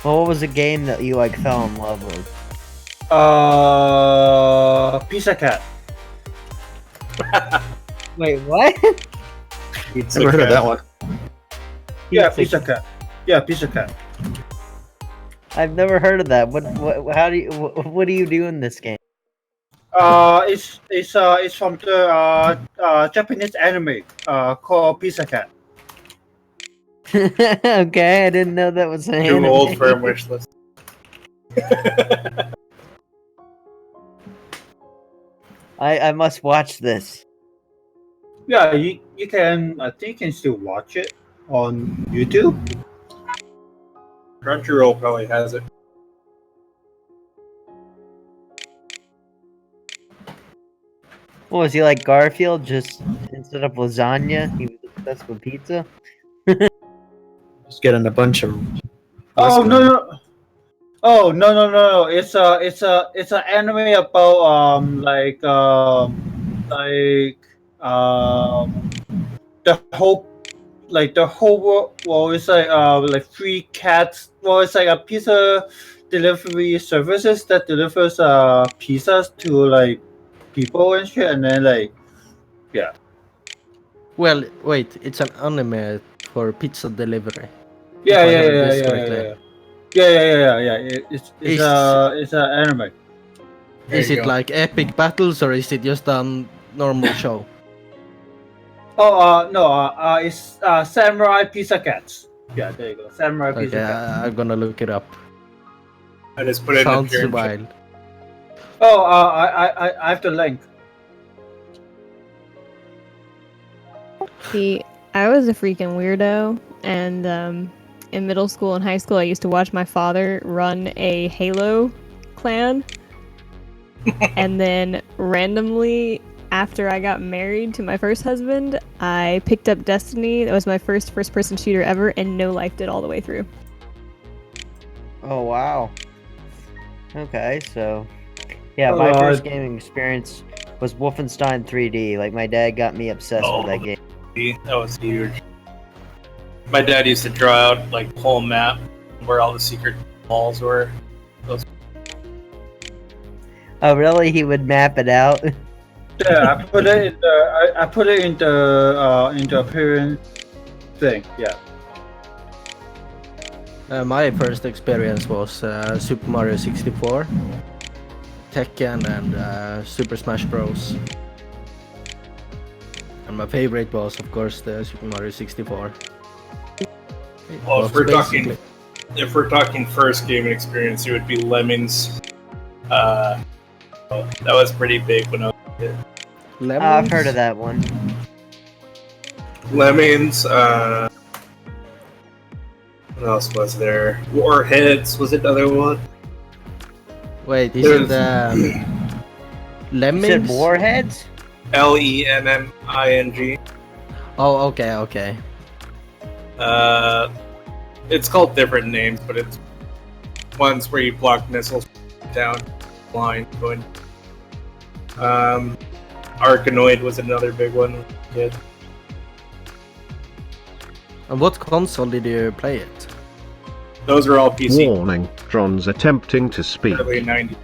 Speaker 2: Well, what was a game that you like fell in love with?
Speaker 3: Pizza Cat.
Speaker 2: Wait, what?
Speaker 7: Pizza
Speaker 1: Never heard of
Speaker 7: Cat.
Speaker 1: that one.
Speaker 3: Yeah, Pizza Cat. Yeah, Pizza Cat.
Speaker 2: I've never heard of that. What how do you what do you do in this game?
Speaker 3: It's from the Japanese anime called Pizza Cat.
Speaker 2: Okay, I didn't know that was an
Speaker 7: Too
Speaker 2: anime.
Speaker 7: old for a wish list.
Speaker 2: I must watch this.
Speaker 3: Yeah, you can. I think you can still watch it on YouTube.
Speaker 7: Crunchyroll probably has it.
Speaker 2: What was he like, Garfield? Just instead of lasagna, he was obsessed with pizza.
Speaker 1: Just getting a bunch of.
Speaker 3: Oh no! Oh no! It's an anime about the whole world. Well, it's like three cats. Well, it's like a pizza delivery services that delivers pizzas to like people and shit, and then like
Speaker 5: Well, wait, it's an anime for pizza delivery.
Speaker 3: yeah.
Speaker 5: If I heard this correctly.
Speaker 3: It's an anime.
Speaker 7: There
Speaker 5: Is
Speaker 7: you
Speaker 5: it
Speaker 7: go.
Speaker 5: like epic battles or is it just a normal show?
Speaker 3: Oh no, it's Samurai Pizza Cats. Yeah, there you go, Samurai Pizza
Speaker 5: Okay,
Speaker 3: Cats.
Speaker 5: I'm gonna look it up.
Speaker 7: I just put it in
Speaker 5: Sounds
Speaker 7: the
Speaker 5: wild.
Speaker 3: Oh, I have the link.
Speaker 6: See, I was a freaking weirdo, and in middle school and high school, I used to watch my father run a Halo clan, and then randomly, after I got married to my first husband, I picked up Destiny. That was my first-person shooter ever, and no life did all the way through.
Speaker 2: Oh wow. Okay, so yeah,
Speaker 3: Oh,
Speaker 2: my
Speaker 3: God.
Speaker 2: first gaming experience was Wolfenstein 3D. Like my dad got me obsessed with that game.
Speaker 7: That was huge. My dad used to draw out like the whole map where all the secret walls were.
Speaker 2: Oh really? He would map it out.
Speaker 3: Yeah, I put it in the I put it in the appearance thing. Yeah.
Speaker 5: My first experience was Super Mario 64, Tekken, and Super Smash Bros. And my favorite was, of course, the Super Mario 64.
Speaker 7: Well,
Speaker 5: Was
Speaker 7: if we're
Speaker 5: basically-
Speaker 7: talking first gaming experience, it would be Lemmings. That was pretty big when I was a kid.
Speaker 2: I've heard of that one.
Speaker 7: Lemmings. What else was there? Warheads was another one.
Speaker 5: Wait, is
Speaker 7: There's-
Speaker 5: it
Speaker 2: You said
Speaker 5: Lemmings?
Speaker 2: Warheads?
Speaker 7: Lemming.
Speaker 5: Oh, okay.
Speaker 7: It's called different names, but it's ones where you block missiles down line going. Arkanoid was another big one. Kid.
Speaker 5: And what console did you play it?
Speaker 7: Those are all PC.
Speaker 4: Warning, Tron's attempting to speak.
Speaker 7: Early 90s.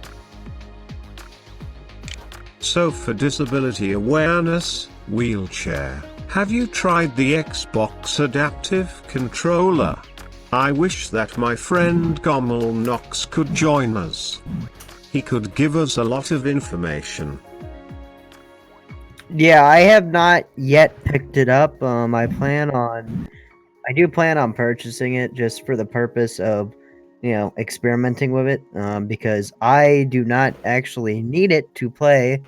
Speaker 4: So for disability awareness, wheelchair, have you tried the Xbox Adaptive Controller? I wish that my friend Gommel Knox could join us. He could give us a lot of information.
Speaker 2: Yeah, I have not yet picked it up. I do plan on purchasing it just for the purpose of, experimenting with it. Because I do not actually need it to play,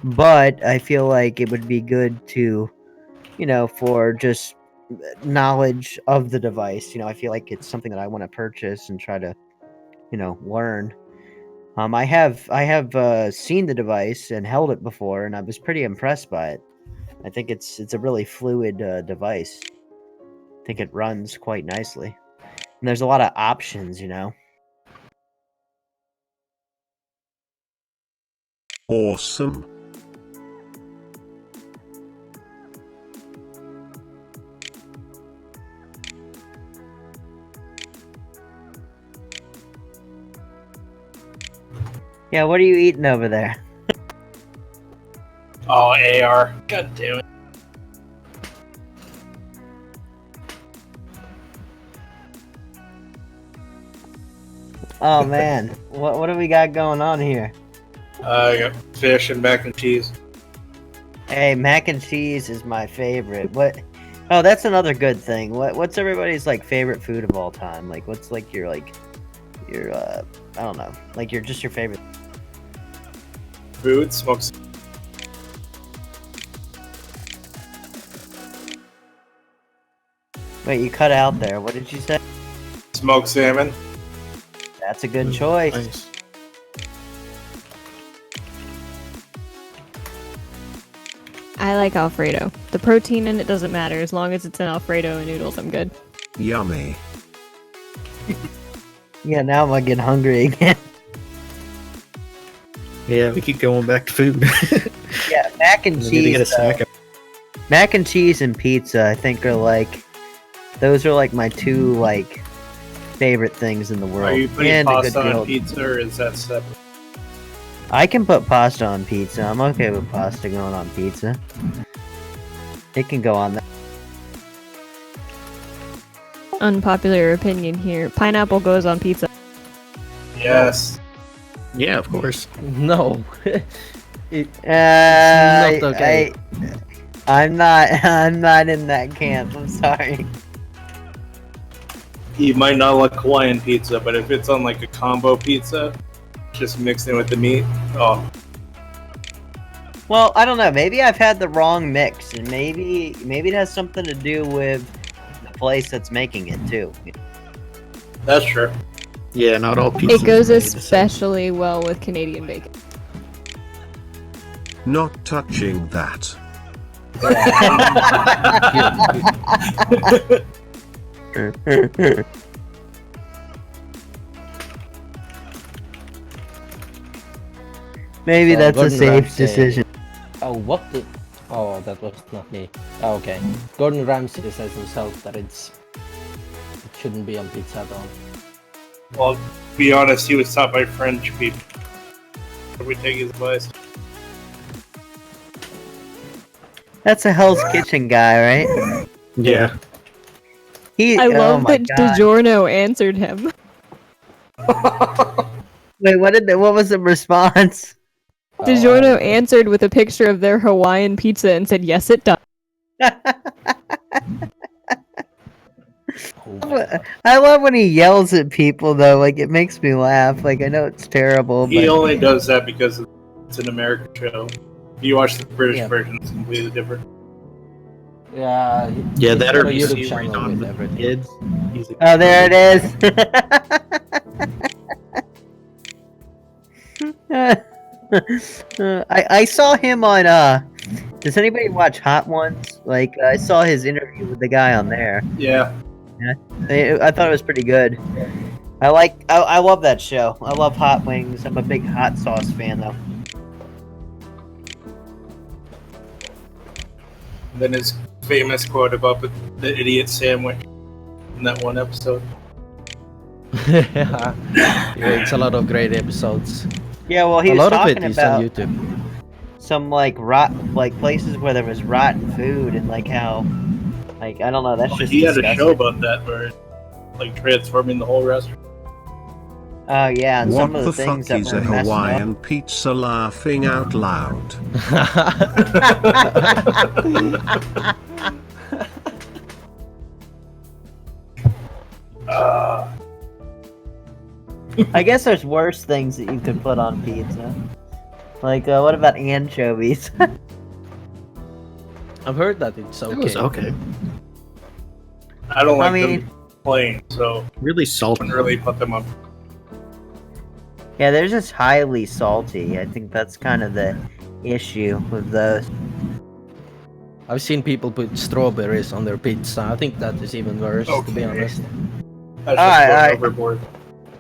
Speaker 2: but I feel like it would be good to, for just knowledge of the device. I feel like it's something that I want to purchase and try to, learn. I have seen the device and held it before, and I was pretty impressed by it. I think it's a really fluid device. I think it runs quite nicely, and there's a lot of options, you know.
Speaker 4: Awesome.
Speaker 2: Yeah, what are you eating over there?
Speaker 7: Oh, AR. God damn it.
Speaker 2: Oh man, what do we got going on here?
Speaker 7: I got fish and mac and cheese.
Speaker 2: Hey, mac and cheese is my favorite. What? Oh, that's another good thing. What's everybody's like favorite food of all time? Like, what's like your I don't know, like your favorite.
Speaker 7: Food, smoked.
Speaker 2: Wait, you cut out there. What did you say?
Speaker 7: Smoked salmon.
Speaker 2: That's a good choice.
Speaker 1: Nice.
Speaker 6: I like Alfredo. The protein in it doesn't matter as long as it's an Alfredo and noodles. I'm good.
Speaker 4: Yummy.
Speaker 2: Yeah, now I'm gonna get hungry again.
Speaker 1: Yeah, we keep going back to food.
Speaker 2: Yeah, mac and
Speaker 1: I need to get a
Speaker 2: cheese.
Speaker 1: snack.
Speaker 2: Mac and cheese and pizza, I think, are like those are like my two like favorite things in the world.
Speaker 7: Are you putting
Speaker 2: And a good
Speaker 7: pasta on
Speaker 2: grilled-
Speaker 7: pizza or is that separate?
Speaker 2: I can put pasta on pizza. I'm okay with pasta going on pizza. It can go on that.
Speaker 6: Unpopular opinion here. Pineapple goes on pizza.
Speaker 7: Yes.
Speaker 1: Yeah, of course.
Speaker 5: No.
Speaker 2: Not
Speaker 5: not okay.
Speaker 2: I'm not in that camp. I'm sorry.
Speaker 7: You might not like Hawaiian pizza, but if it's on like a combo pizza, just mixed in with the meat, oh,
Speaker 2: Well, I don't know. Maybe I've had the wrong mix, and maybe it has something to do with the place that's making it too.
Speaker 7: that's true.
Speaker 1: Yeah, not all pizza.
Speaker 6: It goes especially well with Canadian bacon.
Speaker 4: Not touching that.
Speaker 2: Maybe that's a
Speaker 5: Gordon
Speaker 2: safe
Speaker 5: Ramsay.
Speaker 2: decision.
Speaker 5: Oh, what the? Oh, that was not me. Oh, okay. Gordon Ramsay says himself that it shouldn't be on pizza at all.
Speaker 7: Well, to be honest, he was taught by French people. We take his advice.
Speaker 2: That's a Hell's Kitchen guy, right?
Speaker 1: Yeah.
Speaker 6: I
Speaker 2: Oh
Speaker 6: love
Speaker 2: my
Speaker 6: that
Speaker 2: God.
Speaker 6: DiGiorno answered him.
Speaker 2: Wait, what was the response?
Speaker 6: DiGiorno answered with a picture of their Hawaiian pizza and said, "Yes, it does."
Speaker 2: I love when he yells at people though. Like it makes me laugh. Like I know it's terrible,
Speaker 7: He
Speaker 2: but
Speaker 7: only does that because it's an American show. If you watch the British
Speaker 5: Yeah.
Speaker 7: version, it's completely different.
Speaker 5: Yeah.
Speaker 1: Yeah,
Speaker 5: he's
Speaker 1: that
Speaker 5: got
Speaker 1: or
Speaker 5: a
Speaker 1: you
Speaker 5: YouTube
Speaker 1: see where he's
Speaker 5: channel
Speaker 1: on
Speaker 5: with
Speaker 1: with
Speaker 5: everything.
Speaker 1: kids. He's a-
Speaker 2: oh, there it is. I saw him on does anybody watch Hot Ones? Like I saw his interview with the guy on there.
Speaker 7: Yeah.
Speaker 2: I thought it was pretty good. I love that show. I love hot wings. I'm a big hot sauce fan though.
Speaker 7: And then his famous quote about the idiot sandwich in that one episode.
Speaker 5: Yeah, it's a lot of great episodes.
Speaker 2: Yeah, well he
Speaker 5: A
Speaker 2: was
Speaker 5: lot of
Speaker 2: talking
Speaker 5: it is
Speaker 2: about
Speaker 5: on YouTube.
Speaker 2: some like places where there was rotten food and like how like I don't know, that's just
Speaker 7: He had a
Speaker 2: disgusting.
Speaker 7: show about that where like transforming the whole restaurant.
Speaker 2: Oh yeah, and
Speaker 4: What
Speaker 2: some of
Speaker 4: the
Speaker 2: the things
Speaker 4: fuck
Speaker 2: that
Speaker 4: is
Speaker 2: were
Speaker 4: a
Speaker 2: messed
Speaker 4: Hawaiian pizza laughing out loud?
Speaker 2: up. I guess there's worse things that you could put on pizza. Like what about anchovies?
Speaker 5: I've heard that it's okay.
Speaker 1: It was okay.
Speaker 7: I don't like
Speaker 2: I mean-
Speaker 7: them plain, so
Speaker 1: Really
Speaker 7: I
Speaker 1: salty.
Speaker 7: wouldn't really put them up.
Speaker 2: Yeah, they're just highly salty. I think that's kind of the issue with those.
Speaker 5: I've seen people put strawberries on their pizza. I think that is even worse, to be
Speaker 7: Okay.
Speaker 5: honest.
Speaker 7: That's just
Speaker 2: Alright,
Speaker 7: going
Speaker 2: alright.
Speaker 7: overboard.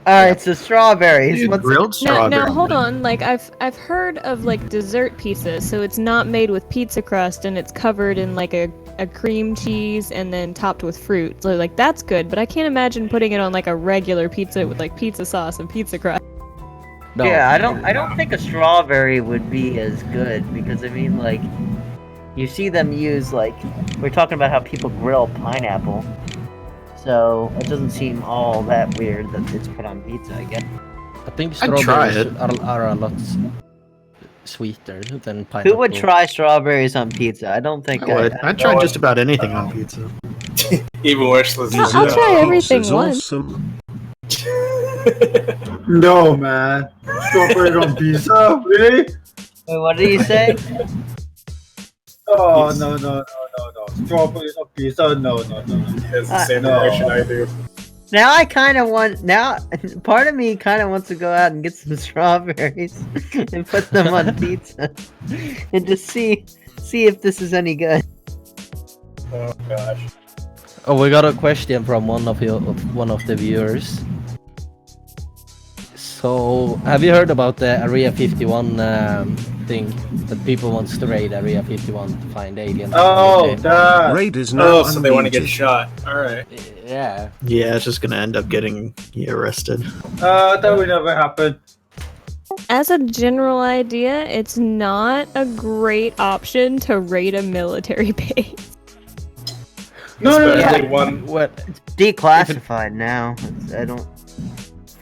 Speaker 2: Alright, so strawberries.
Speaker 1: Dude,
Speaker 2: What's
Speaker 1: grilled
Speaker 6: Now,
Speaker 1: strawberry.
Speaker 6: hold on. Like I've heard of like dessert pizza, so it's not made with pizza crust and it's covered in like a cream cheese and then topped with fruit. So like that's good, but I can't imagine putting it on like a regular pizza with like pizza sauce and pizza crust.
Speaker 5: No.
Speaker 2: Yeah, I don't think a strawberry would be as good because I mean like you see them use like we're talking about how people grill pineapple. So it doesn't seem all that weird that it's put on pizza, I guess.
Speaker 5: I think
Speaker 1: I'd try
Speaker 5: strawberries
Speaker 1: it.
Speaker 5: are a lot sweeter than pineapple.
Speaker 2: Who would try strawberries on pizza? I don't think
Speaker 1: I would. I'd try
Speaker 7: No,
Speaker 1: just about anything on pizza.
Speaker 7: Even worse than
Speaker 6: I'll try everything
Speaker 4: This is
Speaker 6: once.
Speaker 4: awesome.
Speaker 3: No, man. Strawberry on pizza? Really?
Speaker 2: Wait, what did you say?
Speaker 3: Oh,
Speaker 7: Yes.
Speaker 3: no. Strawberry on pizza? No.
Speaker 7: It's the same
Speaker 3: no.
Speaker 7: impression I do.
Speaker 2: Now I kind of want. Now, part of me kind of wants to go out and get some strawberries and put them on pizza, and just see if this is any good.
Speaker 7: Oh gosh.
Speaker 5: Oh, we got a question from one of the viewers. So, have you heard about the Area 51 thing that people wants to raid Area 51 to find aliens?
Speaker 3: Oh, that.
Speaker 4: Raid is now
Speaker 7: Oh, so they want to get
Speaker 4: unmuted.
Speaker 7: shot. Alright.
Speaker 5: Yeah.
Speaker 1: Yeah, it's just gonna end up getting you arrested.
Speaker 3: That will never happen.
Speaker 6: As a general idea, it's not a great option to raid a military base.
Speaker 3: No.
Speaker 7: Especially one.
Speaker 5: Well,
Speaker 2: Declassified now. I don't.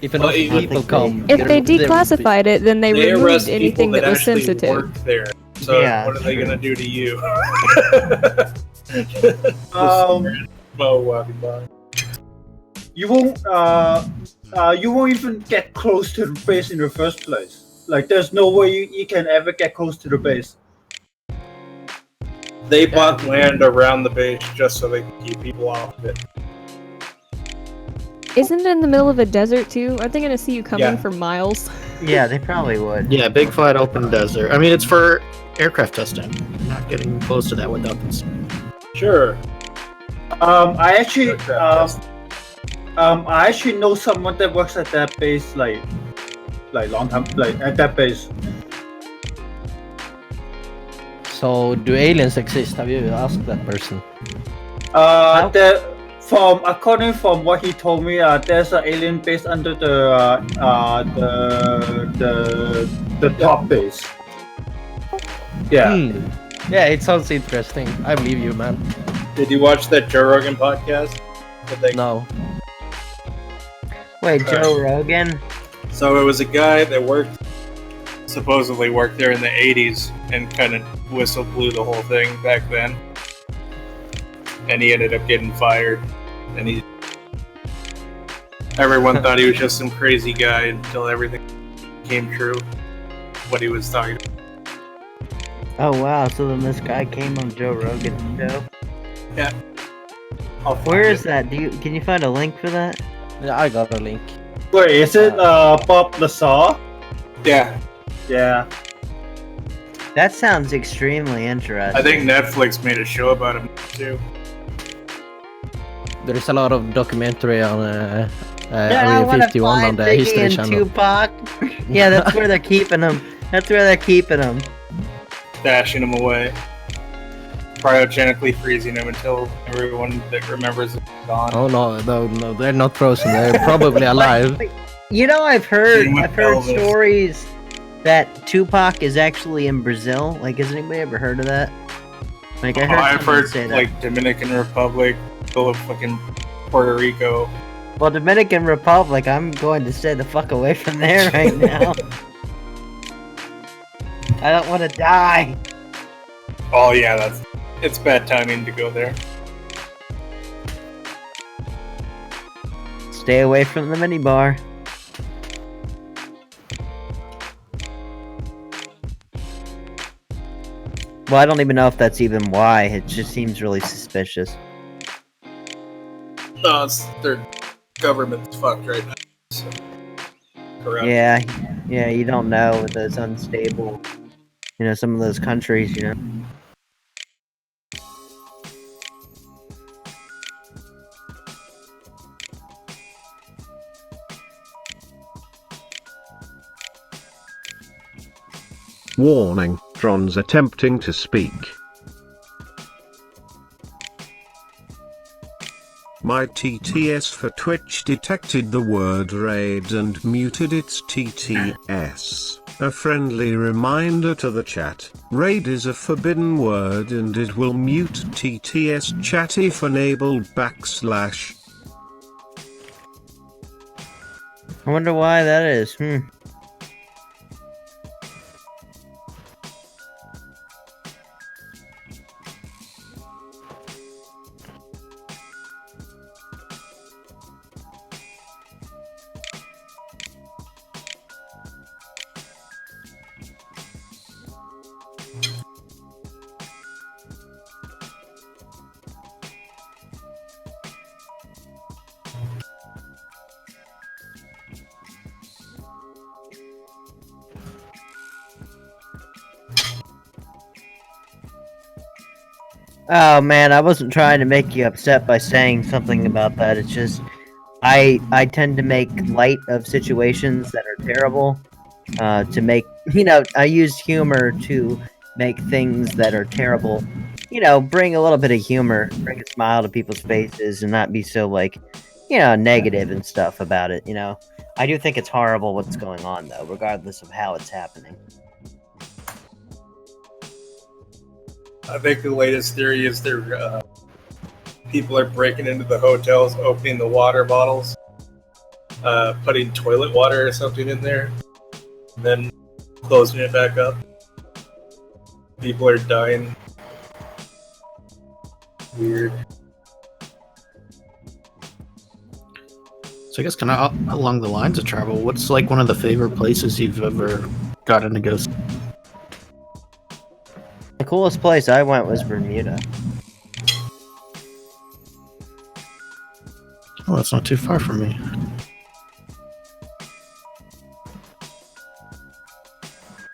Speaker 5: if enough
Speaker 7: Well,
Speaker 5: people
Speaker 2: think
Speaker 5: come,
Speaker 6: If they declassified it, then they
Speaker 7: They
Speaker 6: removed
Speaker 7: arrest
Speaker 6: anything
Speaker 7: people
Speaker 6: that was
Speaker 7: actually
Speaker 6: sensitive.
Speaker 7: work there. So
Speaker 2: Yeah,
Speaker 7: what are they
Speaker 2: true.
Speaker 7: gonna do to you? Mo walking by.
Speaker 3: You won't even get close to the base in the first place. Like, there's no way you can ever get close to the base.
Speaker 7: They bought land around the base just so they could keep people off of it.
Speaker 6: Isn't it in the middle of a desert too? Aren't they gonna see you coming
Speaker 7: Yeah.
Speaker 6: for miles?
Speaker 2: Yeah, they probably would.
Speaker 1: Yeah, big flat open desert. I mean, it's for aircraft testing. You're not getting close to that with weapons.
Speaker 7: Sure.
Speaker 3: I actually know someone that works at that base, like long time, like at that base.
Speaker 5: So, do aliens exist? Have you asked that person?
Speaker 3: According from what he told me, there's an alien base under the top base. Yeah.
Speaker 5: Yeah, it sounds interesting. I believe you, man.
Speaker 7: Did you watch that Joe Rogan podcast? Did they-
Speaker 5: No.
Speaker 2: Wait, Joe Rogan?
Speaker 7: So it was a guy that supposedly worked there in the 80s and kind of whistle blew the whole thing back then. And he ended up getting fired. And everyone thought he was just some crazy guy until everything came true. What he was talking about.
Speaker 2: Oh wow! So then this guy came on Joe Rogan's show.
Speaker 7: I'll find
Speaker 2: Where is
Speaker 7: it.
Speaker 2: that? Can you find a link for that?
Speaker 5: Yeah, I got a link.
Speaker 3: Wait, is it Bob Lazar?
Speaker 7: Yeah,
Speaker 3: Yeah.
Speaker 2: That sounds extremely interesting.
Speaker 7: I think Netflix made a show about him too.
Speaker 5: There is a lot of documentary on
Speaker 2: I
Speaker 5: Area
Speaker 2: wanna
Speaker 5: 51 on
Speaker 2: find
Speaker 5: the
Speaker 2: Biggie
Speaker 5: History
Speaker 2: and
Speaker 5: Channel.
Speaker 2: Tupac. Yeah, that's where they're keeping them. That's where they're keeping them.
Speaker 7: Dashing him away. Cryogenically freezing him until everyone that remembers is gone.
Speaker 5: Oh no, they're not frozen. They're probably alive.
Speaker 2: You know, I've heard
Speaker 7: Same with Elvis.
Speaker 2: stories that Tupac is actually in Brazil. Like, has anybody ever heard of that? Like, I heard
Speaker 7: I've
Speaker 2: someone
Speaker 7: heard
Speaker 2: say that.
Speaker 7: like Dominican Republic, fucking Puerto Rico.
Speaker 2: Well, Dominican Republic, I'm going to stay the fuck away from there right now. I don't want to die.
Speaker 7: Oh yeah, it's bad timing to go there.
Speaker 2: Stay away from the minibar. Well, I don't even know if that's even why. It just seems really suspicious.
Speaker 7: No, their government's fucked right now. So. corrupt.
Speaker 2: Yeah, yeah, you don't know with those unstable, some of those countries.
Speaker 4: Warning, Tron's attempting to speak. My TTS for Twitch detected the word raid and muted its TTS. A friendly reminder to the chat, raid is a forbidden word and it will mute TTS chat if enabled /.
Speaker 2: I wonder why that is. Oh man, I wasn't trying to make you upset by saying something about that. It's just I tend to make light of situations that are terrible. To make I use humor to make things that are terrible. Bring a little bit of humor, bring a smile to people's faces, and not be so negative and stuff about it. I do think it's horrible what's going on though, regardless of how it's happening.
Speaker 7: I think the latest theory is people are breaking into the hotels, opening the water bottles, putting toilet water or something in there, and then closing it back up. People are dying. Weird.
Speaker 1: So I guess kind of along the lines of travel, what's like one of the favorite places you've ever gotten to go?
Speaker 2: The coolest place I went was Bermuda.
Speaker 1: Oh, that's not too far from me.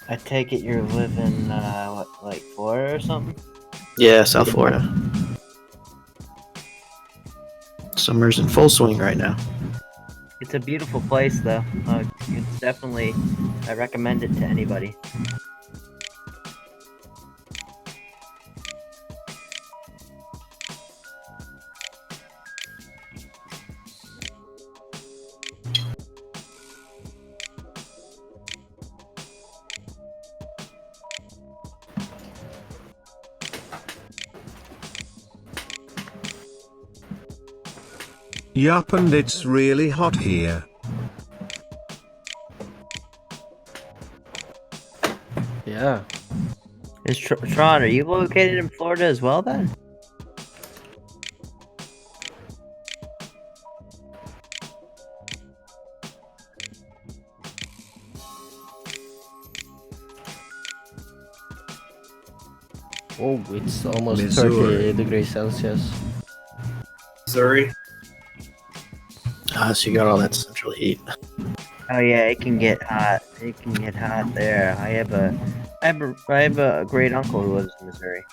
Speaker 2: I take it you're living, like Florida or something?
Speaker 1: Yeah, South Florida. Summer's in full swing right now.
Speaker 2: It's a beautiful place, though. It's definitely, I recommend it to anybody.
Speaker 4: Yup, and it's really hot here.
Speaker 5: Yeah.
Speaker 2: Is Tron, are you located in Florida as well, then?
Speaker 5: Oh, it's almost
Speaker 4: Missouri.
Speaker 5: 30 degrees Celsius.
Speaker 7: Missouri.
Speaker 1: So you got all that central heat.
Speaker 2: Oh yeah, it can get hot. It can get hot there. I have a great uncle who lives in Missouri.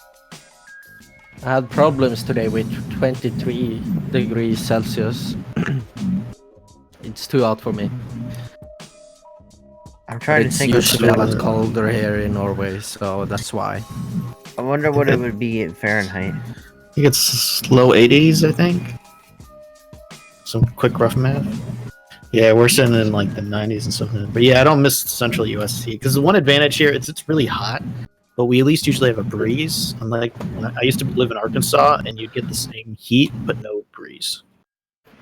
Speaker 5: I had problems today with 23 degrees Celsius. It's too hot for me.
Speaker 2: I'm trying to
Speaker 5: It's
Speaker 2: think of
Speaker 5: usually a lot
Speaker 1: something-
Speaker 5: colder here in Norway, so that's why.
Speaker 2: I wonder what it would be in Fahrenheit.
Speaker 1: I think it's low 80s, I think. Some quick rough math. Yeah, we're sitting in like the 90s and something. But yeah, I don't miss central USC because the one advantage here is it's really hot, but we at least usually have a breeze. Unlike I used to live in Arkansas, and you'd get the same heat but no breeze.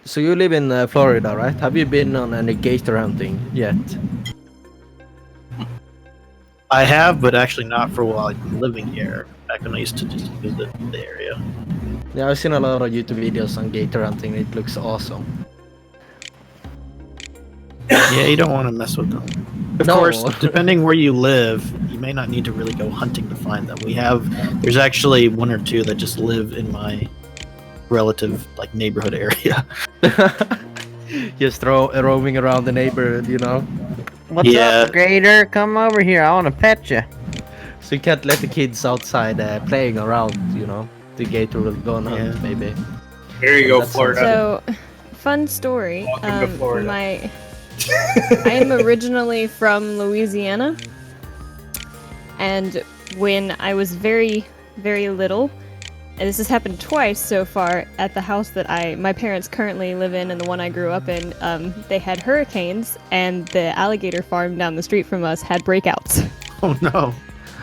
Speaker 5: So you live in Florida, right? Have you been on any gator hunting yet?
Speaker 1: I have, but actually not for a while. I've been living here. Back when I used to just visit the area.
Speaker 5: Yeah, I've seen a lot of YouTube videos on gator hunting. It looks awesome.
Speaker 1: Yeah, you don't want to mess with them. Of
Speaker 5: No.
Speaker 1: course, depending where you live, you may not need to really go hunting to find them. There's actually one or two that just live in my relative neighborhood area.
Speaker 5: Just roaming around the neighborhood, you know?
Speaker 2: What's
Speaker 1: Yeah.
Speaker 2: up, Gator? Come over here. I want to pet you.
Speaker 5: So you can't let the kids outside playing around, you know. The gator will go and hunt,
Speaker 1: Yeah.
Speaker 5: maybe.
Speaker 7: Here you go,
Speaker 5: That sounds
Speaker 7: Florida.
Speaker 6: So, fun story.
Speaker 7: Welcome to Florida.
Speaker 6: I am originally from Louisiana, and when I was very, very little, and this has happened twice so far at the house that my parents currently live in and the one I grew up in, they had hurricanes, and the alligator farm down the street from us had breakouts.
Speaker 1: Oh no.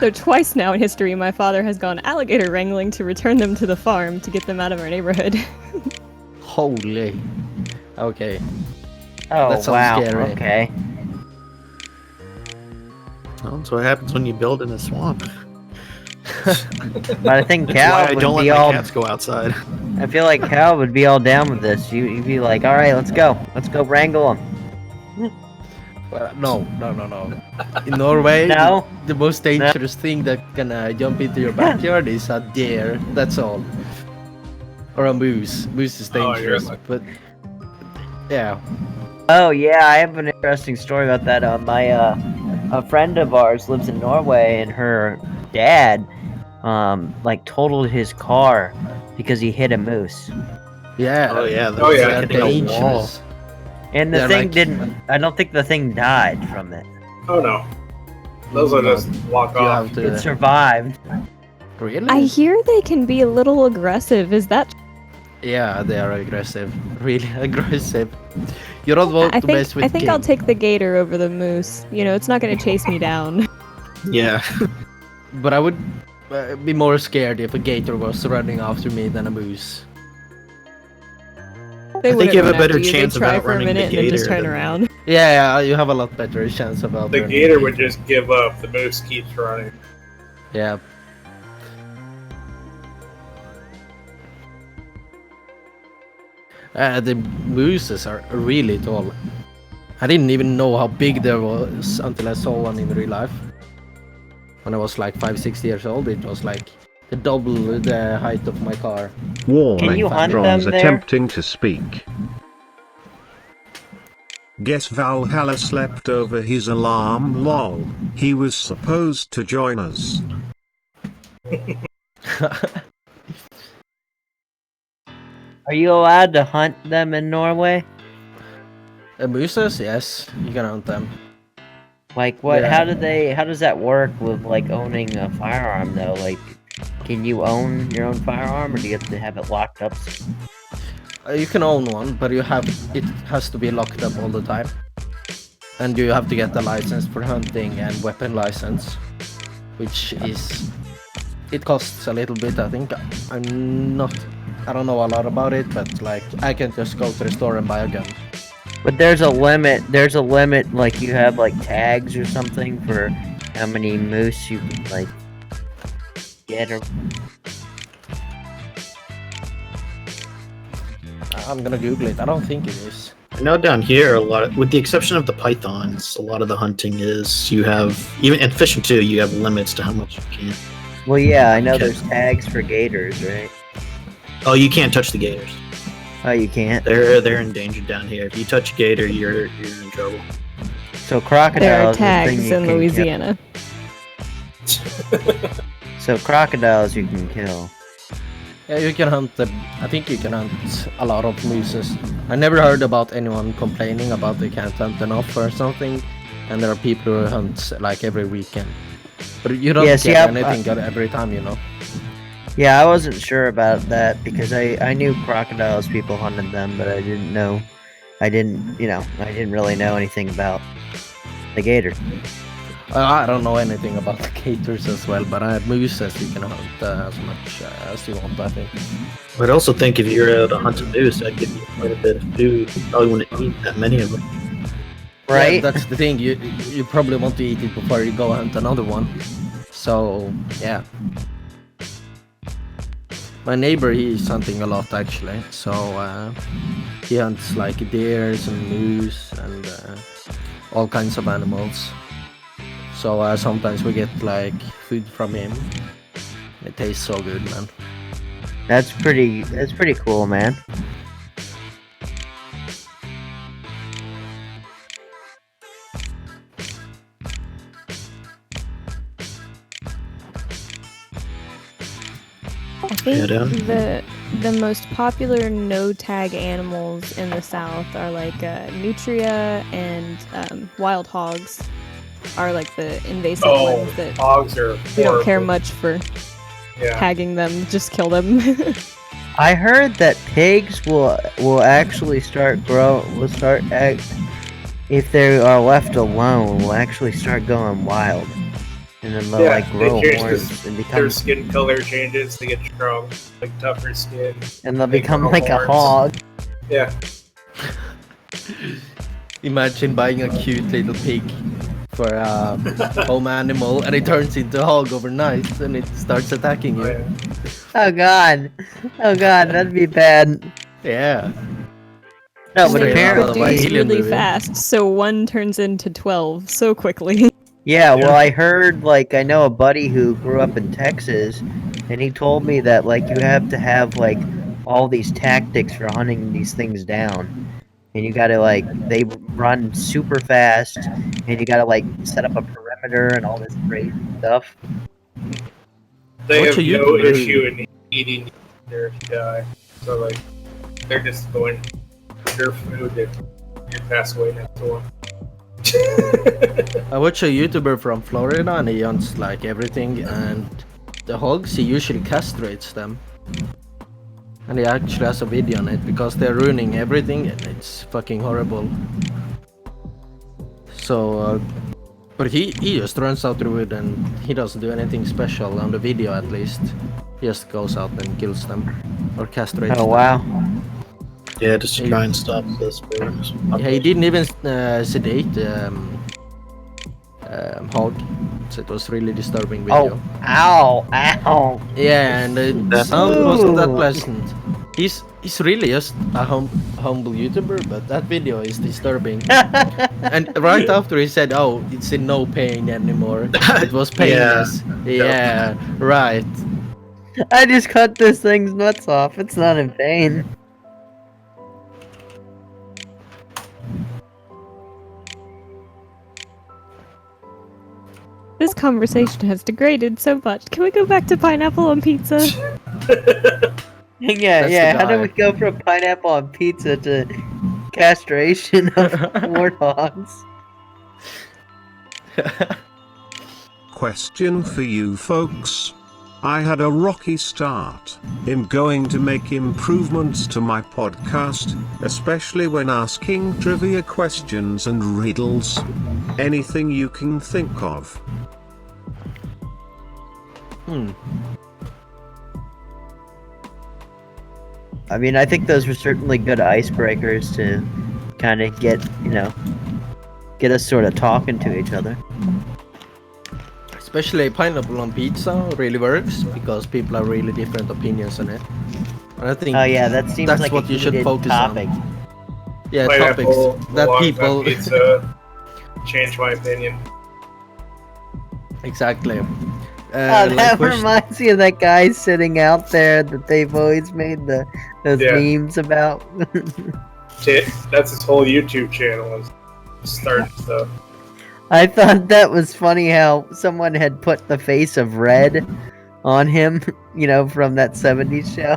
Speaker 6: So twice now in history, my father has gone alligator wrangling to return them to the farm to get them out of our neighborhood.
Speaker 5: Holy. Okay.
Speaker 2: Oh,
Speaker 5: That sounds
Speaker 2: wow.
Speaker 5: scary.
Speaker 2: Okay.
Speaker 1: Well, that's what happens when you build in a swamp.
Speaker 2: But I think
Speaker 1: That's why
Speaker 2: Cal
Speaker 1: I
Speaker 2: would
Speaker 1: don't let
Speaker 2: be
Speaker 1: my
Speaker 2: all.
Speaker 1: cats go outside.
Speaker 2: I feel like Cal would be all down with this. You'd be like, all right, let's go. Let's go wrangle them.
Speaker 5: Well, no. In Norway,
Speaker 2: No?
Speaker 5: the most dangerous thing that can jump into your backyard is a deer. That's all. Or a moose. Moose is
Speaker 7: Oh,
Speaker 5: dangerous,
Speaker 7: really?
Speaker 5: but yeah.
Speaker 2: Oh yeah, I have an interesting story about that. A friend of ours lives in Norway, and her dad, like totaled his car because he hit a moose.
Speaker 5: Yeah.
Speaker 1: Oh yeah.
Speaker 7: Oh, yeah.
Speaker 5: They're
Speaker 1: Hitting a wall.
Speaker 5: dangerous.
Speaker 2: And the
Speaker 5: They're
Speaker 2: thing
Speaker 5: like-
Speaker 2: didn't. I don't think the thing died from it.
Speaker 7: Oh no. Those will just walk
Speaker 5: You
Speaker 7: off.
Speaker 5: have
Speaker 2: It
Speaker 5: to.
Speaker 2: survived.
Speaker 5: Really?
Speaker 6: I hear they can be a little aggressive. Is that?
Speaker 5: Yeah, they are aggressive. Really aggressive. You don't want
Speaker 6: I
Speaker 5: to
Speaker 6: think
Speaker 5: mess with
Speaker 6: I think I'll
Speaker 5: King.
Speaker 6: take the gator over the moose. You know, it's not going to chase me down.
Speaker 1: Yeah.
Speaker 5: But I would be more scared if a gator was running after me than a moose.
Speaker 6: They
Speaker 1: I think
Speaker 6: wouldn't
Speaker 1: you have a
Speaker 6: run
Speaker 1: better
Speaker 6: after you.
Speaker 1: chance
Speaker 6: They'd
Speaker 1: of
Speaker 6: try for a
Speaker 1: outrunning the
Speaker 6: minute and then just
Speaker 1: gator
Speaker 6: turn
Speaker 1: than-
Speaker 6: around.
Speaker 5: Yeah, you have a lot better chance of
Speaker 7: The
Speaker 5: outrunning
Speaker 7: gator
Speaker 5: me.
Speaker 7: would just give up. The moose keeps running.
Speaker 5: Yeah. The mooses are really tall. I didn't even know how big there was until I saw one in real life. When I was like 5-6 years old, it was like the double the height of my car.
Speaker 4: Warning,
Speaker 2: you hunt
Speaker 4: drones
Speaker 2: them there?
Speaker 4: attempting to speak. Guess Valhalla slept over his alarm, lol. He was supposed to join us.
Speaker 2: Are you allowed to hunt them in Norway?
Speaker 5: Mooses, yes, you can hunt them.
Speaker 2: Like what?
Speaker 5: Yeah.
Speaker 2: How does that work with like owning a firearm though? Like, can you own your own firearm, or do you have to have it locked up?
Speaker 5: You can own one, but it has to be locked up all the time. And you have to get a license for hunting and weapon license, which is it costs a little bit. I think I don't know a lot about it, but like I can just go to the store and buy a gun.
Speaker 2: But there's a limit. There's a limit. Like you have like tags or something for how many moose you can like get. Or
Speaker 5: I'm gonna Google it. I don't think it is.
Speaker 1: I know down here with the exception of the pythons, a lot of the hunting is you have even in fishing too. You have limits to how much you can.
Speaker 2: well, yeah, I know
Speaker 1: Okay.
Speaker 2: there's tags for gators, right?
Speaker 1: Oh, you can't touch the gators.
Speaker 2: Oh, you can't.
Speaker 1: They're endangered down here. If you touch a gator, you're in trouble.
Speaker 2: So crocodiles.
Speaker 6: There are
Speaker 2: is the thing
Speaker 6: tags
Speaker 2: you
Speaker 6: in
Speaker 2: can
Speaker 6: Louisiana.
Speaker 2: kill. So crocodiles you can kill.
Speaker 5: Yeah, you can hunt them. I think you can hunt a lot of mooses. I never heard about anyone complaining about they can't hunt enough or something. And there are people who hunt like every weekend. But you don't
Speaker 2: Yeah, see,
Speaker 5: get
Speaker 2: I-
Speaker 5: anything every time, you know.
Speaker 2: Yeah, I wasn't sure about that because I knew crocodiles, people hunted them, but I didn't really know anything about the gator.
Speaker 5: I don't know anything about the gators as well, but mooses you can hunt as much as you want, I think.
Speaker 1: I'd also think if you're able to hunt a moose, that'd give you quite a bit of food. You probably wouldn't eat that many of them.
Speaker 2: Right?
Speaker 5: Yeah, that's the thing. You probably want to eat it before you go hunt another one. So yeah. My neighbor, he's hunting a lot actually. So he hunts like deers and moose and all kinds of animals. So sometimes we get like food from him. It tastes so good, man.
Speaker 2: That's pretty cool, man.
Speaker 6: think
Speaker 1: Yeah,
Speaker 6: the most popular no tag animals in the South are like nutria and wild hogs are like the invasive
Speaker 7: Oh,
Speaker 6: ones that
Speaker 7: hogs are
Speaker 6: we don't care
Speaker 7: horrible.
Speaker 6: much for
Speaker 7: Yeah.
Speaker 6: tagging them. Just kill them.
Speaker 2: I heard that pigs will actually if they are left alone, will actually start going wild, and then they'll
Speaker 7: Yeah,
Speaker 2: like grow
Speaker 7: they change
Speaker 2: horns and
Speaker 7: Their
Speaker 2: become
Speaker 7: skin color changes. They get strong, like tougher skin.
Speaker 2: and they'll
Speaker 7: they
Speaker 2: become
Speaker 7: grow
Speaker 2: like a
Speaker 7: horns.
Speaker 2: hog.
Speaker 7: Yeah.
Speaker 5: Imagine buying a cute little pig for a home animal, and it turns into a hog overnight, and it starts attacking
Speaker 7: Oh,
Speaker 5: you.
Speaker 7: yeah.
Speaker 2: Oh god, that'd be bad.
Speaker 5: Yeah.
Speaker 2: No,
Speaker 6: And
Speaker 2: but
Speaker 6: they
Speaker 5: Straight out of
Speaker 2: apparently,
Speaker 5: my
Speaker 6: reproduce
Speaker 5: alien
Speaker 6: really
Speaker 5: movie.
Speaker 6: fast, so one turns into 12 so quickly.
Speaker 2: yeah. Well, I heard like I know a buddy who grew up in Texas, and he told me that like you have to have like all these tactics for hunting these things down, and you gotta like they run super fast, and you gotta like set up a perimeter and all this crazy stuff.
Speaker 7: They
Speaker 5: What's
Speaker 7: have
Speaker 5: a
Speaker 7: no
Speaker 5: YouTuber?
Speaker 7: issue in eating either if you die. So like, they're just going their food and you pass away next to them.
Speaker 5: I watch a YouTuber from Florida, and he hunts like everything, and the hogs, he usually castrates them. And he actually has a video on it because they're ruining everything, and it's fucking horrible. So, but he just runs out the wood, and he doesn't do anything special on the video, at least. He just goes out and kills them or castrates
Speaker 2: Oh
Speaker 5: them.
Speaker 2: wow.
Speaker 1: Yeah, just to try and stop this.
Speaker 5: Yeah, he didn't even sedate hog, so it was really disturbing video.
Speaker 2: Oh, ow, ow.
Speaker 5: Yeah, and the
Speaker 1: That's-
Speaker 5: sound wasn't that
Speaker 2: Ooh.
Speaker 5: pleasant. He's really just a humble YouTuber, but that video is disturbing. And right after he said, "Oh, it's in no pain anymore. It was painless." Yeah, right.
Speaker 2: I just cut this thing's nuts off. It's not in pain.
Speaker 6: This conversation has degraded so much. Can we go back to pineapple on pizza?
Speaker 2: Yeah,
Speaker 5: That's
Speaker 2: yeah.
Speaker 5: the
Speaker 2: How do
Speaker 5: guy.
Speaker 2: we go from pineapple on pizza to castration of warthogs?
Speaker 4: Question for you folks. I had a rocky start. I'm going to make improvements to my podcast, especially when asking trivia questions and riddles. Anything you can think of.
Speaker 2: I mean, I think those were certainly good icebreakers to kind of get us sort of talking to each other.
Speaker 5: Especially pineapple on pizza really works because people have really different opinions on it. And I think
Speaker 2: Oh yeah, that seems
Speaker 5: that's
Speaker 2: like
Speaker 5: what
Speaker 2: a
Speaker 5: you should
Speaker 2: heated
Speaker 5: focus
Speaker 2: topic.
Speaker 5: on. Yeah,
Speaker 7: Pineapple
Speaker 5: topics that
Speaker 7: belongs on
Speaker 5: people
Speaker 7: pizza. Change my opinion.
Speaker 5: exactly.
Speaker 2: Oh,
Speaker 5: Like
Speaker 2: that
Speaker 5: question-
Speaker 2: reminds me of that guy sitting out there that they've always made those
Speaker 7: Yeah.
Speaker 2: memes about.
Speaker 7: That's his whole YouTube channel is starting stuff.
Speaker 2: I thought that was funny how someone had put the face of Red on him, from that 70s show.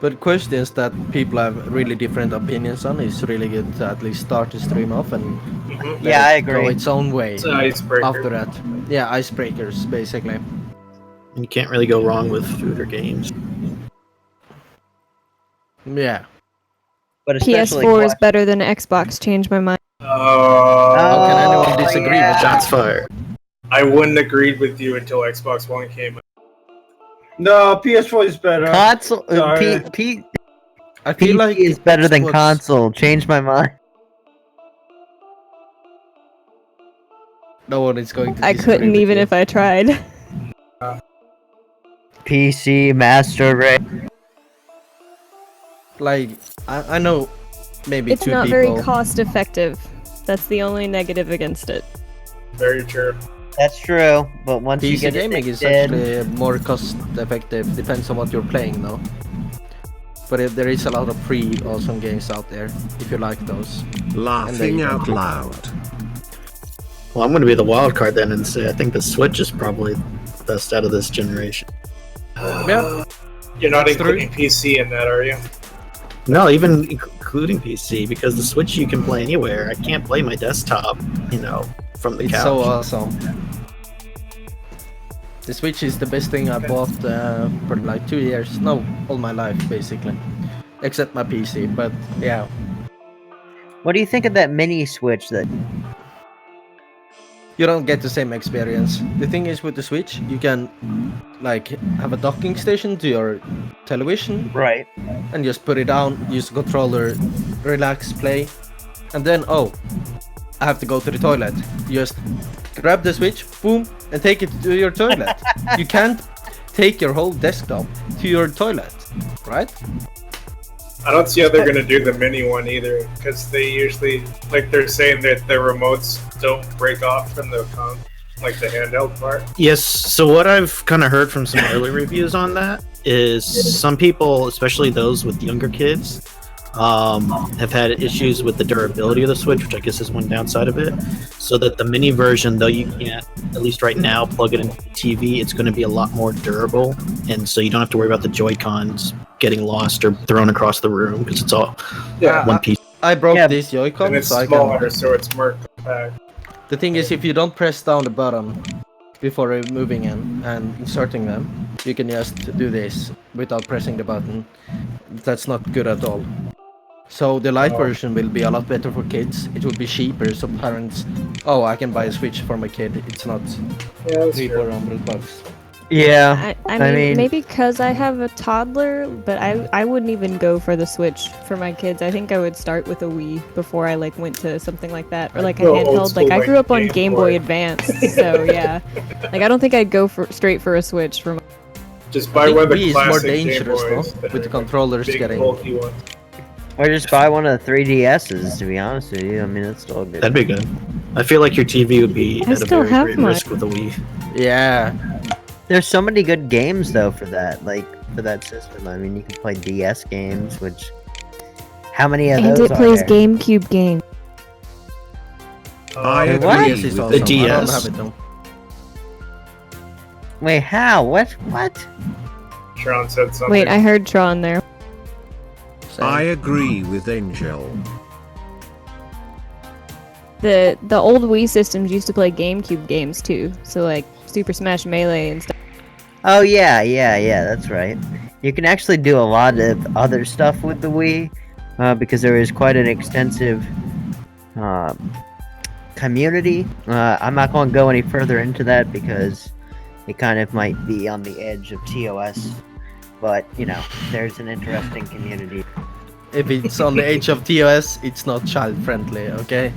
Speaker 5: But questions that people have really different opinions on is really good to at least start the stream off and
Speaker 7: Mhm.
Speaker 2: Yeah, I
Speaker 5: go
Speaker 2: agree.
Speaker 5: its own way
Speaker 7: It's an icebreaker.
Speaker 5: after that. Yeah, icebreakers basically.
Speaker 1: You can't really go wrong with food or games.
Speaker 5: Yeah.
Speaker 2: But especially
Speaker 6: PS4 is better than Xbox. Change my mind.
Speaker 5: How can anyone
Speaker 2: Oh,
Speaker 5: disagree
Speaker 2: yeah.
Speaker 5: with
Speaker 1: Shots
Speaker 5: that?
Speaker 1: fired.
Speaker 7: I wouldn't agreed with you until Xbox One came out.
Speaker 3: No, PS4 is better.
Speaker 2: console.
Speaker 3: Sorry.
Speaker 5: I feel
Speaker 2: PC
Speaker 5: like
Speaker 2: is better than
Speaker 5: Xbox-
Speaker 2: console. Change my mind.
Speaker 5: No one is going to
Speaker 6: I
Speaker 5: disagree
Speaker 6: couldn't
Speaker 5: with
Speaker 6: even
Speaker 5: you.
Speaker 6: if I tried.
Speaker 2: PC Master Race.
Speaker 5: Like I know maybe
Speaker 6: It's
Speaker 5: two
Speaker 6: not
Speaker 5: people.
Speaker 6: very cost effective. That's the only negative against it.
Speaker 7: Very true.
Speaker 2: That's true, but once you
Speaker 5: PC
Speaker 2: get
Speaker 5: gaming is
Speaker 2: addicted-
Speaker 5: actually more cost effective, depends on what you're playing though. But there is a lot of free awesome games out there if you like those.
Speaker 4: Laughing out loud.
Speaker 1: Well, I'm going to be the wild card then and say I think the Switch is probably best out of this generation.
Speaker 5: Yeah.
Speaker 7: You're not
Speaker 5: That's true.
Speaker 7: including PC in that, are you?
Speaker 1: No, even including PC, because the Switch you can play anywhere. I can't play my desktop, from the
Speaker 5: It's
Speaker 1: couch.
Speaker 5: so awesome. The Switch is the best thing I bought for like 2 years. No, all my life basically, except my PC. But yeah,
Speaker 2: What do you think of that mini Switch that
Speaker 5: you don't get the same experience. The thing is with the Switch, you can like have a docking station to your television
Speaker 2: Right.
Speaker 5: and just put it down, use the controller, relax, play, and then I have to go to the toilet. You just grab the Switch, boom, and take it to your toilet. You can't take your whole desktop to your toilet, right?
Speaker 7: I don't see how they're gonna do the mini one either, because they usually, like they're saying that the remotes don't break off from the like the handheld part.
Speaker 1: Yes, so what I've kind of heard from some early reviews on that is some people, especially those with younger kids, have had issues with the durability of the Switch, which I guess is one downside of it. So that the mini version, though you can't, at least right now, plug it into the TV, it's going to be a lot more durable, and so you don't have to worry about the Joy-Cons getting lost or thrown across the room because it's all
Speaker 7: Yeah,
Speaker 1: one piece.
Speaker 5: I broke
Speaker 2: Yeah,
Speaker 5: this Joy-Con,
Speaker 7: and it's
Speaker 5: so I
Speaker 7: smaller,
Speaker 5: can.
Speaker 7: so it's more compact.
Speaker 5: The thing is, if you don't press down the button before removing them and inserting them, you can just do this without pressing the button. That's not good at all. So the light version will be a lot better for kids. It will be cheaper, so parents, I can buy a Switch for my kid. It's not
Speaker 7: Yeah, that's
Speaker 5: $300
Speaker 7: true.
Speaker 5: or $400.
Speaker 2: Yeah.
Speaker 6: I
Speaker 2: I
Speaker 6: mean,
Speaker 2: mean-
Speaker 6: maybe because I have a toddler, but I wouldn't even go for the Switch for my kids. I think I would start with a Wii before I went to something like that, or like a
Speaker 7: Go old
Speaker 6: handheld.
Speaker 7: school,
Speaker 6: Like I
Speaker 7: like
Speaker 6: grew up on
Speaker 7: Game
Speaker 6: Game
Speaker 7: Boy.
Speaker 6: Boy Advance, so yeah. Like I don't think I'd go straight for a Switch for.
Speaker 7: Just
Speaker 5: I
Speaker 7: buy
Speaker 5: think
Speaker 7: one of the
Speaker 5: Wii is more
Speaker 7: classic Game
Speaker 5: dangerous
Speaker 7: Boys
Speaker 5: though,
Speaker 7: that
Speaker 5: with the
Speaker 7: are
Speaker 5: controllers
Speaker 7: big,
Speaker 5: getting.
Speaker 7: bulky ones.
Speaker 2: Or just buy one of the 3DSs, to be honest with you. I mean, that's still a good.
Speaker 1: That'd be good. I feel like your TV would be
Speaker 6: I
Speaker 1: at a
Speaker 6: still
Speaker 1: very
Speaker 6: have
Speaker 1: great
Speaker 6: mine.
Speaker 1: risk with a Wii.
Speaker 5: Yeah,
Speaker 2: There's so many good games though for that, for that system. I mean, you can play DS games, which how many of
Speaker 6: And
Speaker 2: those
Speaker 6: it plays
Speaker 2: are there?
Speaker 6: GameCube games.
Speaker 4: I
Speaker 7: Uh,
Speaker 4: agree
Speaker 2: What?
Speaker 5: DS is
Speaker 4: with
Speaker 5: awesome. I don't
Speaker 1: DS?
Speaker 5: have it though.
Speaker 2: Wait, how? What?
Speaker 7: Sharon said something.
Speaker 6: Wait, I heard Tron there.
Speaker 4: I agree with Angel.
Speaker 6: The old Wii systems used to play GameCube games too, so like Super Smash Melee and stuff.
Speaker 2: Oh yeah, that's right. You can actually do a lot of other stuff with the Wii, because there is quite an extensive community. I'm not going to go any further into that because it kind of might be on the edge of TOS. But there's an interesting community.
Speaker 5: If it's on the edge of TOS, it's not child friendly, okay?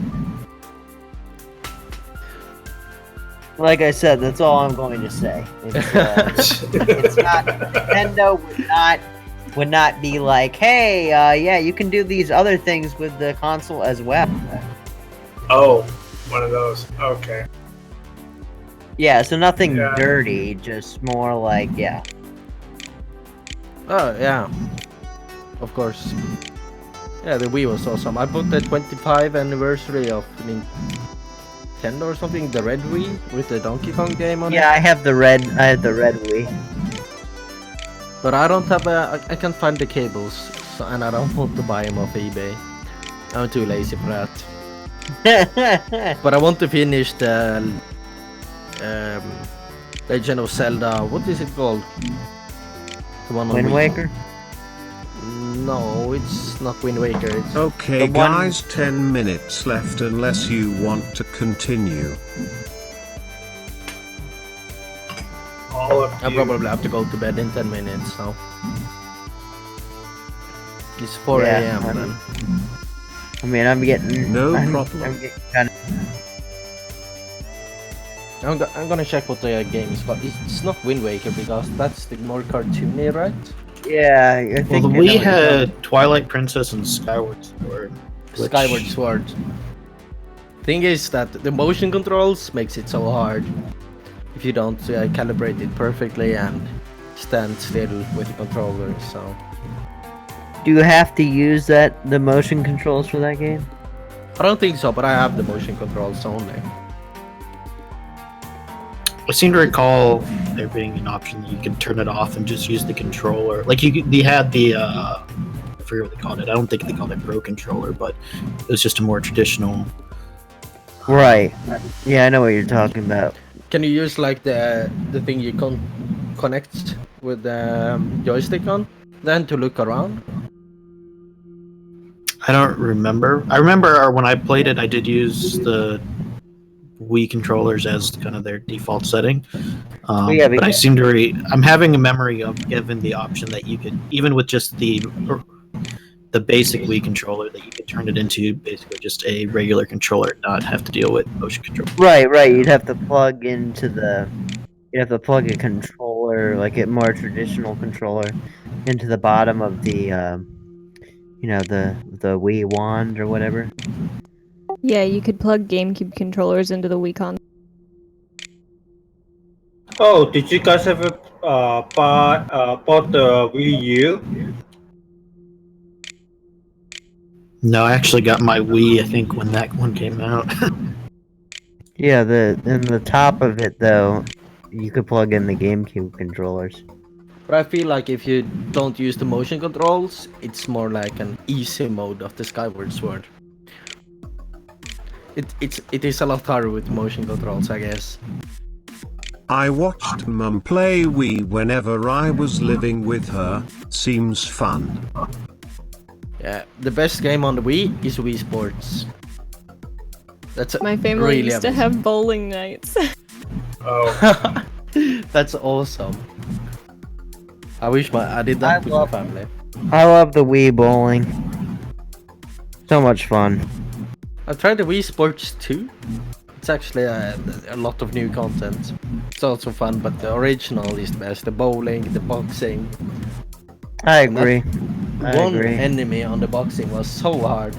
Speaker 2: Like I said, that's all I'm going to say. It's not. Nintendo would not be like, hey, yeah, you can do these other things with the console as well.
Speaker 7: Oh, one of those. Okay.
Speaker 2: Yeah, so nothing
Speaker 7: Yeah.
Speaker 2: dirty, just more like, yeah.
Speaker 5: Oh yeah, of course. Yeah, the Wii was awesome. I bought the 25th anniversary of Nintendo or something, the Red Wii with the Donkey Kong game on
Speaker 2: Yeah,
Speaker 5: it.
Speaker 2: I have the red Wii.
Speaker 5: But I don't have I can't find the cables, so, and I don't want to buy them off eBay. I'm too lazy for that. But I want to finish the Legend of Zelda. What is it called? The one on
Speaker 2: Wind
Speaker 5: Wii.
Speaker 2: Waker?
Speaker 5: No, it's not Wind Waker. It's
Speaker 4: Okay,
Speaker 2: The one-
Speaker 4: guys, 10 minutes left unless you want to continue.
Speaker 7: All of
Speaker 5: I
Speaker 7: you.
Speaker 5: probably have to go to bed in 10 minutes now. It's 4
Speaker 2: Yeah,
Speaker 5: a.m.
Speaker 2: I
Speaker 5: then.
Speaker 2: mean- I mean, I'm getting.
Speaker 4: No
Speaker 2: I'm
Speaker 4: problem.
Speaker 2: getting kind of.
Speaker 5: I'm gonna check what the game is called. It's not Wind Waker because that's the more cartoony, right?
Speaker 2: Yeah, I
Speaker 1: Well,
Speaker 2: think.
Speaker 1: the
Speaker 2: I know
Speaker 1: Wii
Speaker 2: what you're talking-
Speaker 1: had Twilight Princess and Skyward Sword. which-
Speaker 5: Skyward Sword. Thing is that the motion controls makes it so hard if you don't calibrate it perfectly and stand still with the controller. So
Speaker 2: Do you have to use the motion controls for that game?
Speaker 5: I don't think so, but I have the motion controls only.
Speaker 1: I seem to recall there being an option that you could turn it off and just use the controller. Like they had the I forget what they called it. I don't think they called it Pro Controller, but it was just a more traditional.
Speaker 2: Right. Yeah, I know what you're talking about.
Speaker 5: Can you use like the thing you connect with the joystick on then to look around?
Speaker 1: I don't remember. I remember when I played it, I did use the Wii controllers as kind of their default setting.
Speaker 2: Yeah,
Speaker 1: but I seem to I'm having a memory of given the option that you could, even with just the basic Wii controller, that you could turn it into basically just a regular controller, not have to deal with motion control.
Speaker 2: Right. You'd have to plug a controller, like a more traditional controller, into the bottom of the the Wii wand or whatever.
Speaker 6: Yeah, you could plug GameCube controllers into the Wii console.
Speaker 3: Oh, did you guys ever bought the Wii U?
Speaker 1: No, I actually got my Wii, I think, when that one came out.
Speaker 2: Yeah, in the top of it though, you could plug in the GameCube controllers.
Speaker 5: But I feel like if you don't use the motion controls, it's more like an easy mode of the Skyward Sword. It is a lot harder with motion controls, I guess.
Speaker 4: I watched Mum play Wii whenever I was living with her. Seems fun.
Speaker 5: Yeah, the best game on the Wii is Wii Sports. That's
Speaker 6: My family
Speaker 5: really
Speaker 6: used to
Speaker 5: amazing.
Speaker 6: have bowling nights.
Speaker 7: Oh,
Speaker 5: That's awesome. I wish I did that with my family.
Speaker 2: I love the Wii bowling. So much fun.
Speaker 5: I tried the Wii Sports 2. It's actually a lot of new content. It's also fun, but the original is the best. The bowling, the boxing.
Speaker 2: I agree.
Speaker 5: One enemy on the boxing was so hard.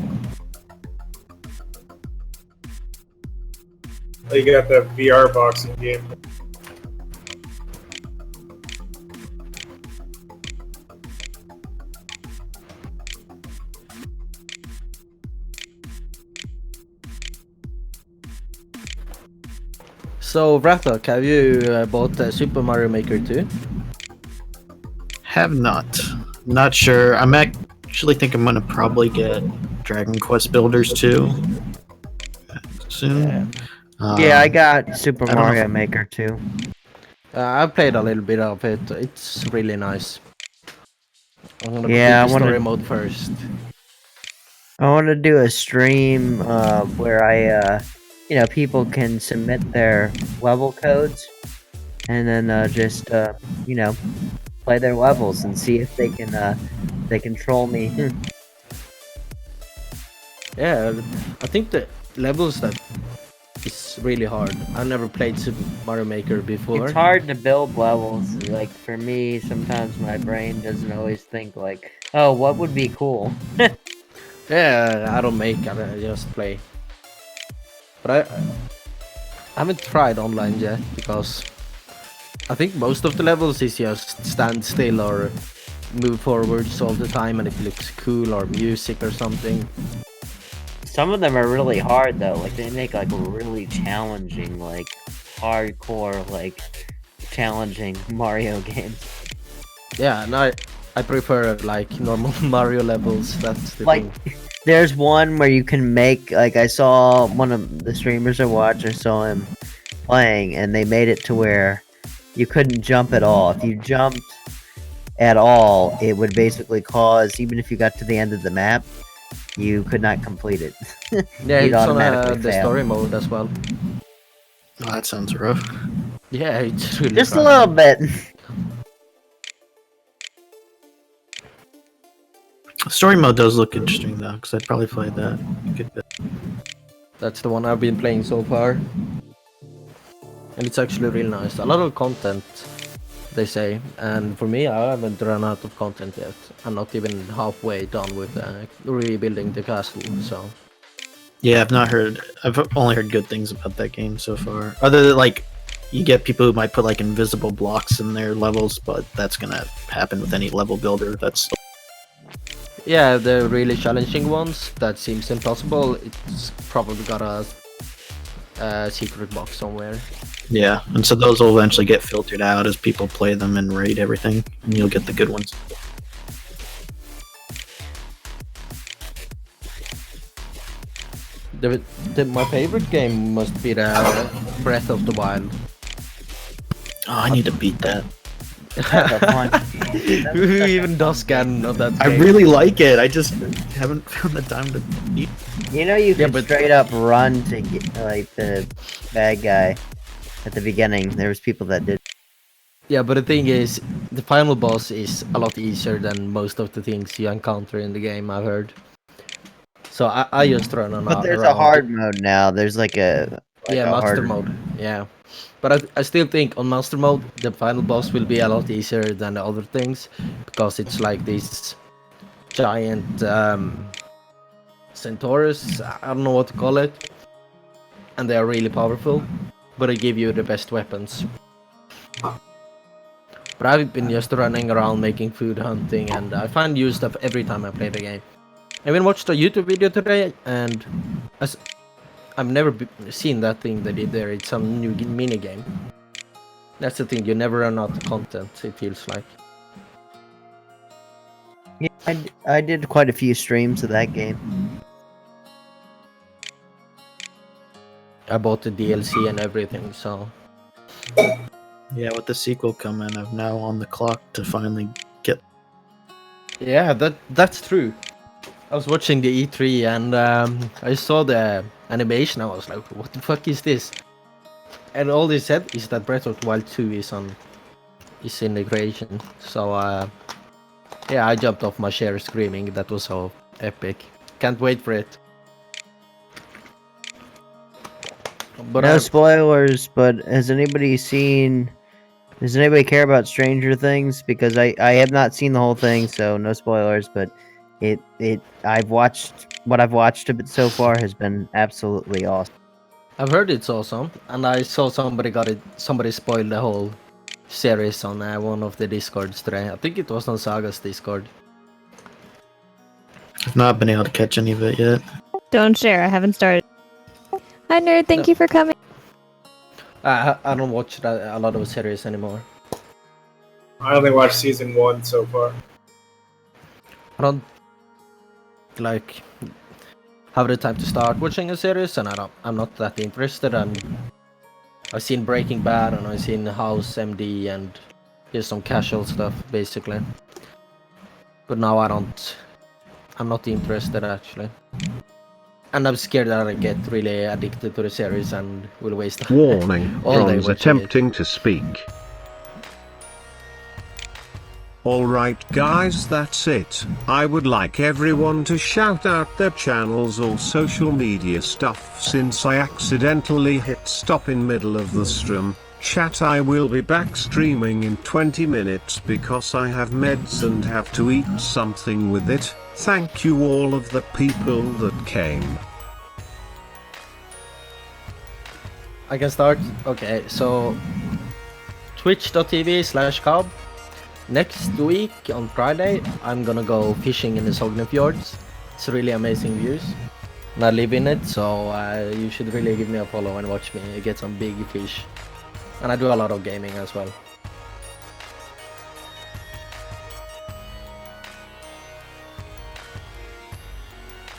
Speaker 7: they got the VR boxing game.
Speaker 5: So, Rathok, have you bought Super Mario Maker 2?
Speaker 1: Have not. Not sure. I'm actually think I'm gonna probably get Dragon Quest Builders 2 soon.
Speaker 2: Yeah, I got Super
Speaker 1: I don't know
Speaker 2: Mario
Speaker 1: if-
Speaker 2: Maker too.
Speaker 5: I've played a little bit of it. It's really nice. I'm gonna
Speaker 2: Yeah,
Speaker 5: complete
Speaker 2: I
Speaker 5: the
Speaker 2: wanna-
Speaker 5: story mode first.
Speaker 2: I want to do a stream where I, people can submit their level codes, and then just play their levels and see if they can troll me.
Speaker 5: Yeah, I think the levels that is really hard. I've never played Super Mario Maker before.
Speaker 2: It's hard to build levels. Like for me, sometimes my brain doesn't always think like, oh, what would be cool?
Speaker 5: Yeah, I don't make, I just play. But I haven't tried online yet because I think most of the levels is just stand still or move forwards all the time and it looks cool or music or something.
Speaker 2: Some of them are really hard though. Like they make like really challenging, like hardcore, like challenging Mario games.
Speaker 5: Yeah, and I prefer like normal Mario levels. That's the
Speaker 2: Like,
Speaker 5: thing.
Speaker 2: there's one where you can make, like, I saw one of the streamers I watched, I saw him playing, and they made it to where you couldn't jump at all. If you jumped at all, it would basically cause, even if you got to the end of the map, you could not complete it.
Speaker 5: Yeah,
Speaker 2: you'd
Speaker 5: it's on
Speaker 2: automatically
Speaker 5: the
Speaker 2: fail.
Speaker 5: story mode as well.
Speaker 1: Oh, that sounds rough.
Speaker 5: Yeah, it's really
Speaker 2: Just a
Speaker 5: fun.
Speaker 2: little bit.
Speaker 1: Story mode does look interesting though, because I'd probably play that a good bit.
Speaker 5: That's the one I've been playing so far. And it's actually really nice. A lot of content, they say. And for me, I haven't run out of content yet. I'm not even halfway done with rebuilding the castle, so...
Speaker 1: Yeah, I've only heard good things about that game so far. Other than like, you get people who might put like invisible blocks in their levels, but that's gonna happen with any level builder. That's
Speaker 5: Yeah, the really challenging ones, that seems impossible. It's probably gotta secret box somewhere.
Speaker 1: Yeah, and so those will eventually get filtered out as people play them and rate everything, and you'll get the good ones.
Speaker 5: My favorite game must be the Breath of the Wild.
Speaker 1: Oh, I need to beat that.
Speaker 2: That's a fun.
Speaker 5: Who even does Ganon of that
Speaker 1: I
Speaker 5: game?
Speaker 1: really like it. I just haven't found the time to beat.
Speaker 2: You know, you
Speaker 5: Yeah,
Speaker 2: can
Speaker 5: but-
Speaker 2: straight up run to get like the bad guy at the beginning. There was people that did.
Speaker 5: Yeah, but the thing is, the final boss is a lot easier than most of the things you encounter in the game, I've heard. So I just run on
Speaker 2: But there's
Speaker 5: around.
Speaker 2: a hard mode now. There's like a
Speaker 5: Yeah,
Speaker 2: a
Speaker 5: master
Speaker 2: hard-
Speaker 5: mode. Yeah, but I still think on master mode the final boss will be a lot easier than the other things because it's like these giant centaurs. I don't know what to call it, and they are really powerful, but they give you the best weapons. But I've been just running around making food, hunting, and I find new stuff every time I play the game. I even watched a YouTube video today, and I've never seen that thing they did there. It's some new mini game. That's the thing. You never run out of content. It feels like.
Speaker 2: Yeah, I did quite a few streams of that game.
Speaker 5: I bought the DLC and everything, so
Speaker 1: Yeah, with the sequel coming, I'm now on the clock to finally get.
Speaker 5: yeah, that's true. I was watching the E3 and I saw the animation. I was like, "What the fuck is this?" And all they said is that Breath of the Wild 2 is in the creation. So yeah, I jumped off my chair screaming. That was so epic. Can't wait for it. But
Speaker 2: No spoilers, but has anybody seen? Does anybody care about Stranger Things? Because I have not seen the whole thing, so no spoilers. But I've watched what I've watched of it so far has been absolutely awesome.
Speaker 5: I've heard it's awesome, and I saw somebody spoiled the whole series on one of the discords today. I think it was on Saga's Discord.
Speaker 1: I've not been able to catch any of it yet.
Speaker 6: Don't share. I haven't started. Hi, nerd. Thank
Speaker 5: No.
Speaker 6: you for coming.
Speaker 5: I don't watch a lot of series anymore.
Speaker 7: I only watched season 1 so far.
Speaker 5: I don't like have the time to start watching a series, and I'm not that interested. I've seen Breaking Bad and I've seen House MD and just some casual stuff basically. But now I'm not interested actually. And I'm scared that I get really addicted to the series and will waste
Speaker 4: Warning,
Speaker 5: all day
Speaker 4: Bronze
Speaker 5: watching
Speaker 4: attempting to speak. Alright guys, that's it. I would like everyone to shout out their channels or social media stuff since I accidentally hit stop in middle of the stream. Chat, I will be back streaming in 20 minutes because I have meds and have to eat something with it. Thank you all of the people that came.
Speaker 5: I can start. Okay, so twitch.tv/cob. Next week on Friday, I'm gonna go fishing in the Sogne Fjords. It's really amazing views. And I live in it, so you should really give me a follow and watch me get some big fish. And I do a lot of gaming as well.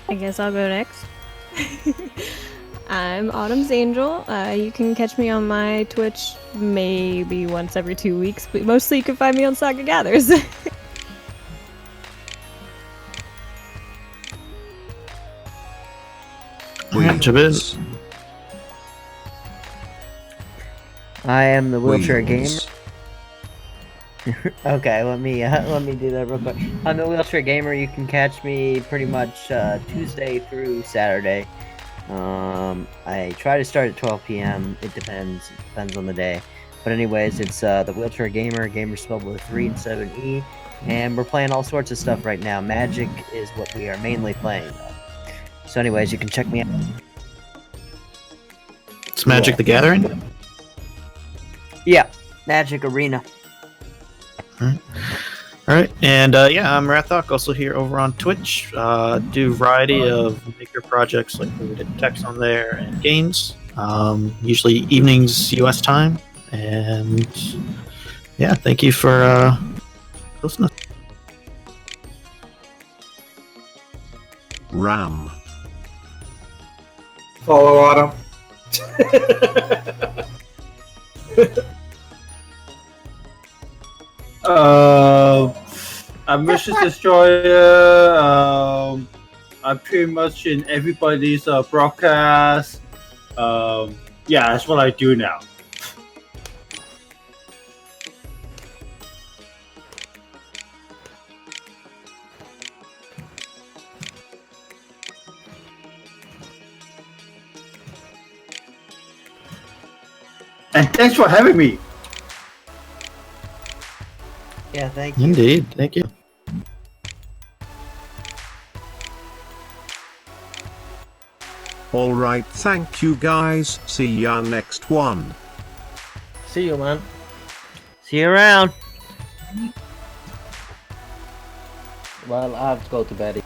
Speaker 6: I guess I'll go next. I'm Autumn's Angel. You can catch me on my Twitch maybe once every 2 weeks, but mostly you can find me on Saga Gathers.
Speaker 1: Jabez.
Speaker 2: I am the wheelchair gamer.
Speaker 4: Wheels.
Speaker 2: Okay, let me do that real quick. I'm the wheelchair gamer. You can catch me pretty much Tuesday through Saturday. I try to start at 12 p.m. It depends on the day. But anyways, it's the wheelchair gamer. Gamer spelled with 3 and 7 E, and we're playing all sorts of stuff right now. Magic is what we are mainly playing. So, anyways, you can check me out.
Speaker 1: It's Magic the Gathering.
Speaker 2: Yeah, Magic Arena.
Speaker 1: All right, and yeah, I'm Rathok, also here over on Twitch. Do a variety of maker projects like we did text on there and games. usually evenings US time. And yeah, thank you for listening.
Speaker 4: Ram.
Speaker 7: Follow Autumn.
Speaker 3: I'm Vicious Destroyer. I'm pretty much in everybody's broadcast. Yeah, that's what I do now. And thanks for having me.
Speaker 2: Yeah, thank you.
Speaker 1: Indeed, thank you.
Speaker 4: Alright, thank you guys. See ya next one.
Speaker 5: See you, man.
Speaker 2: See you around.
Speaker 5: Well, I have to go to bed.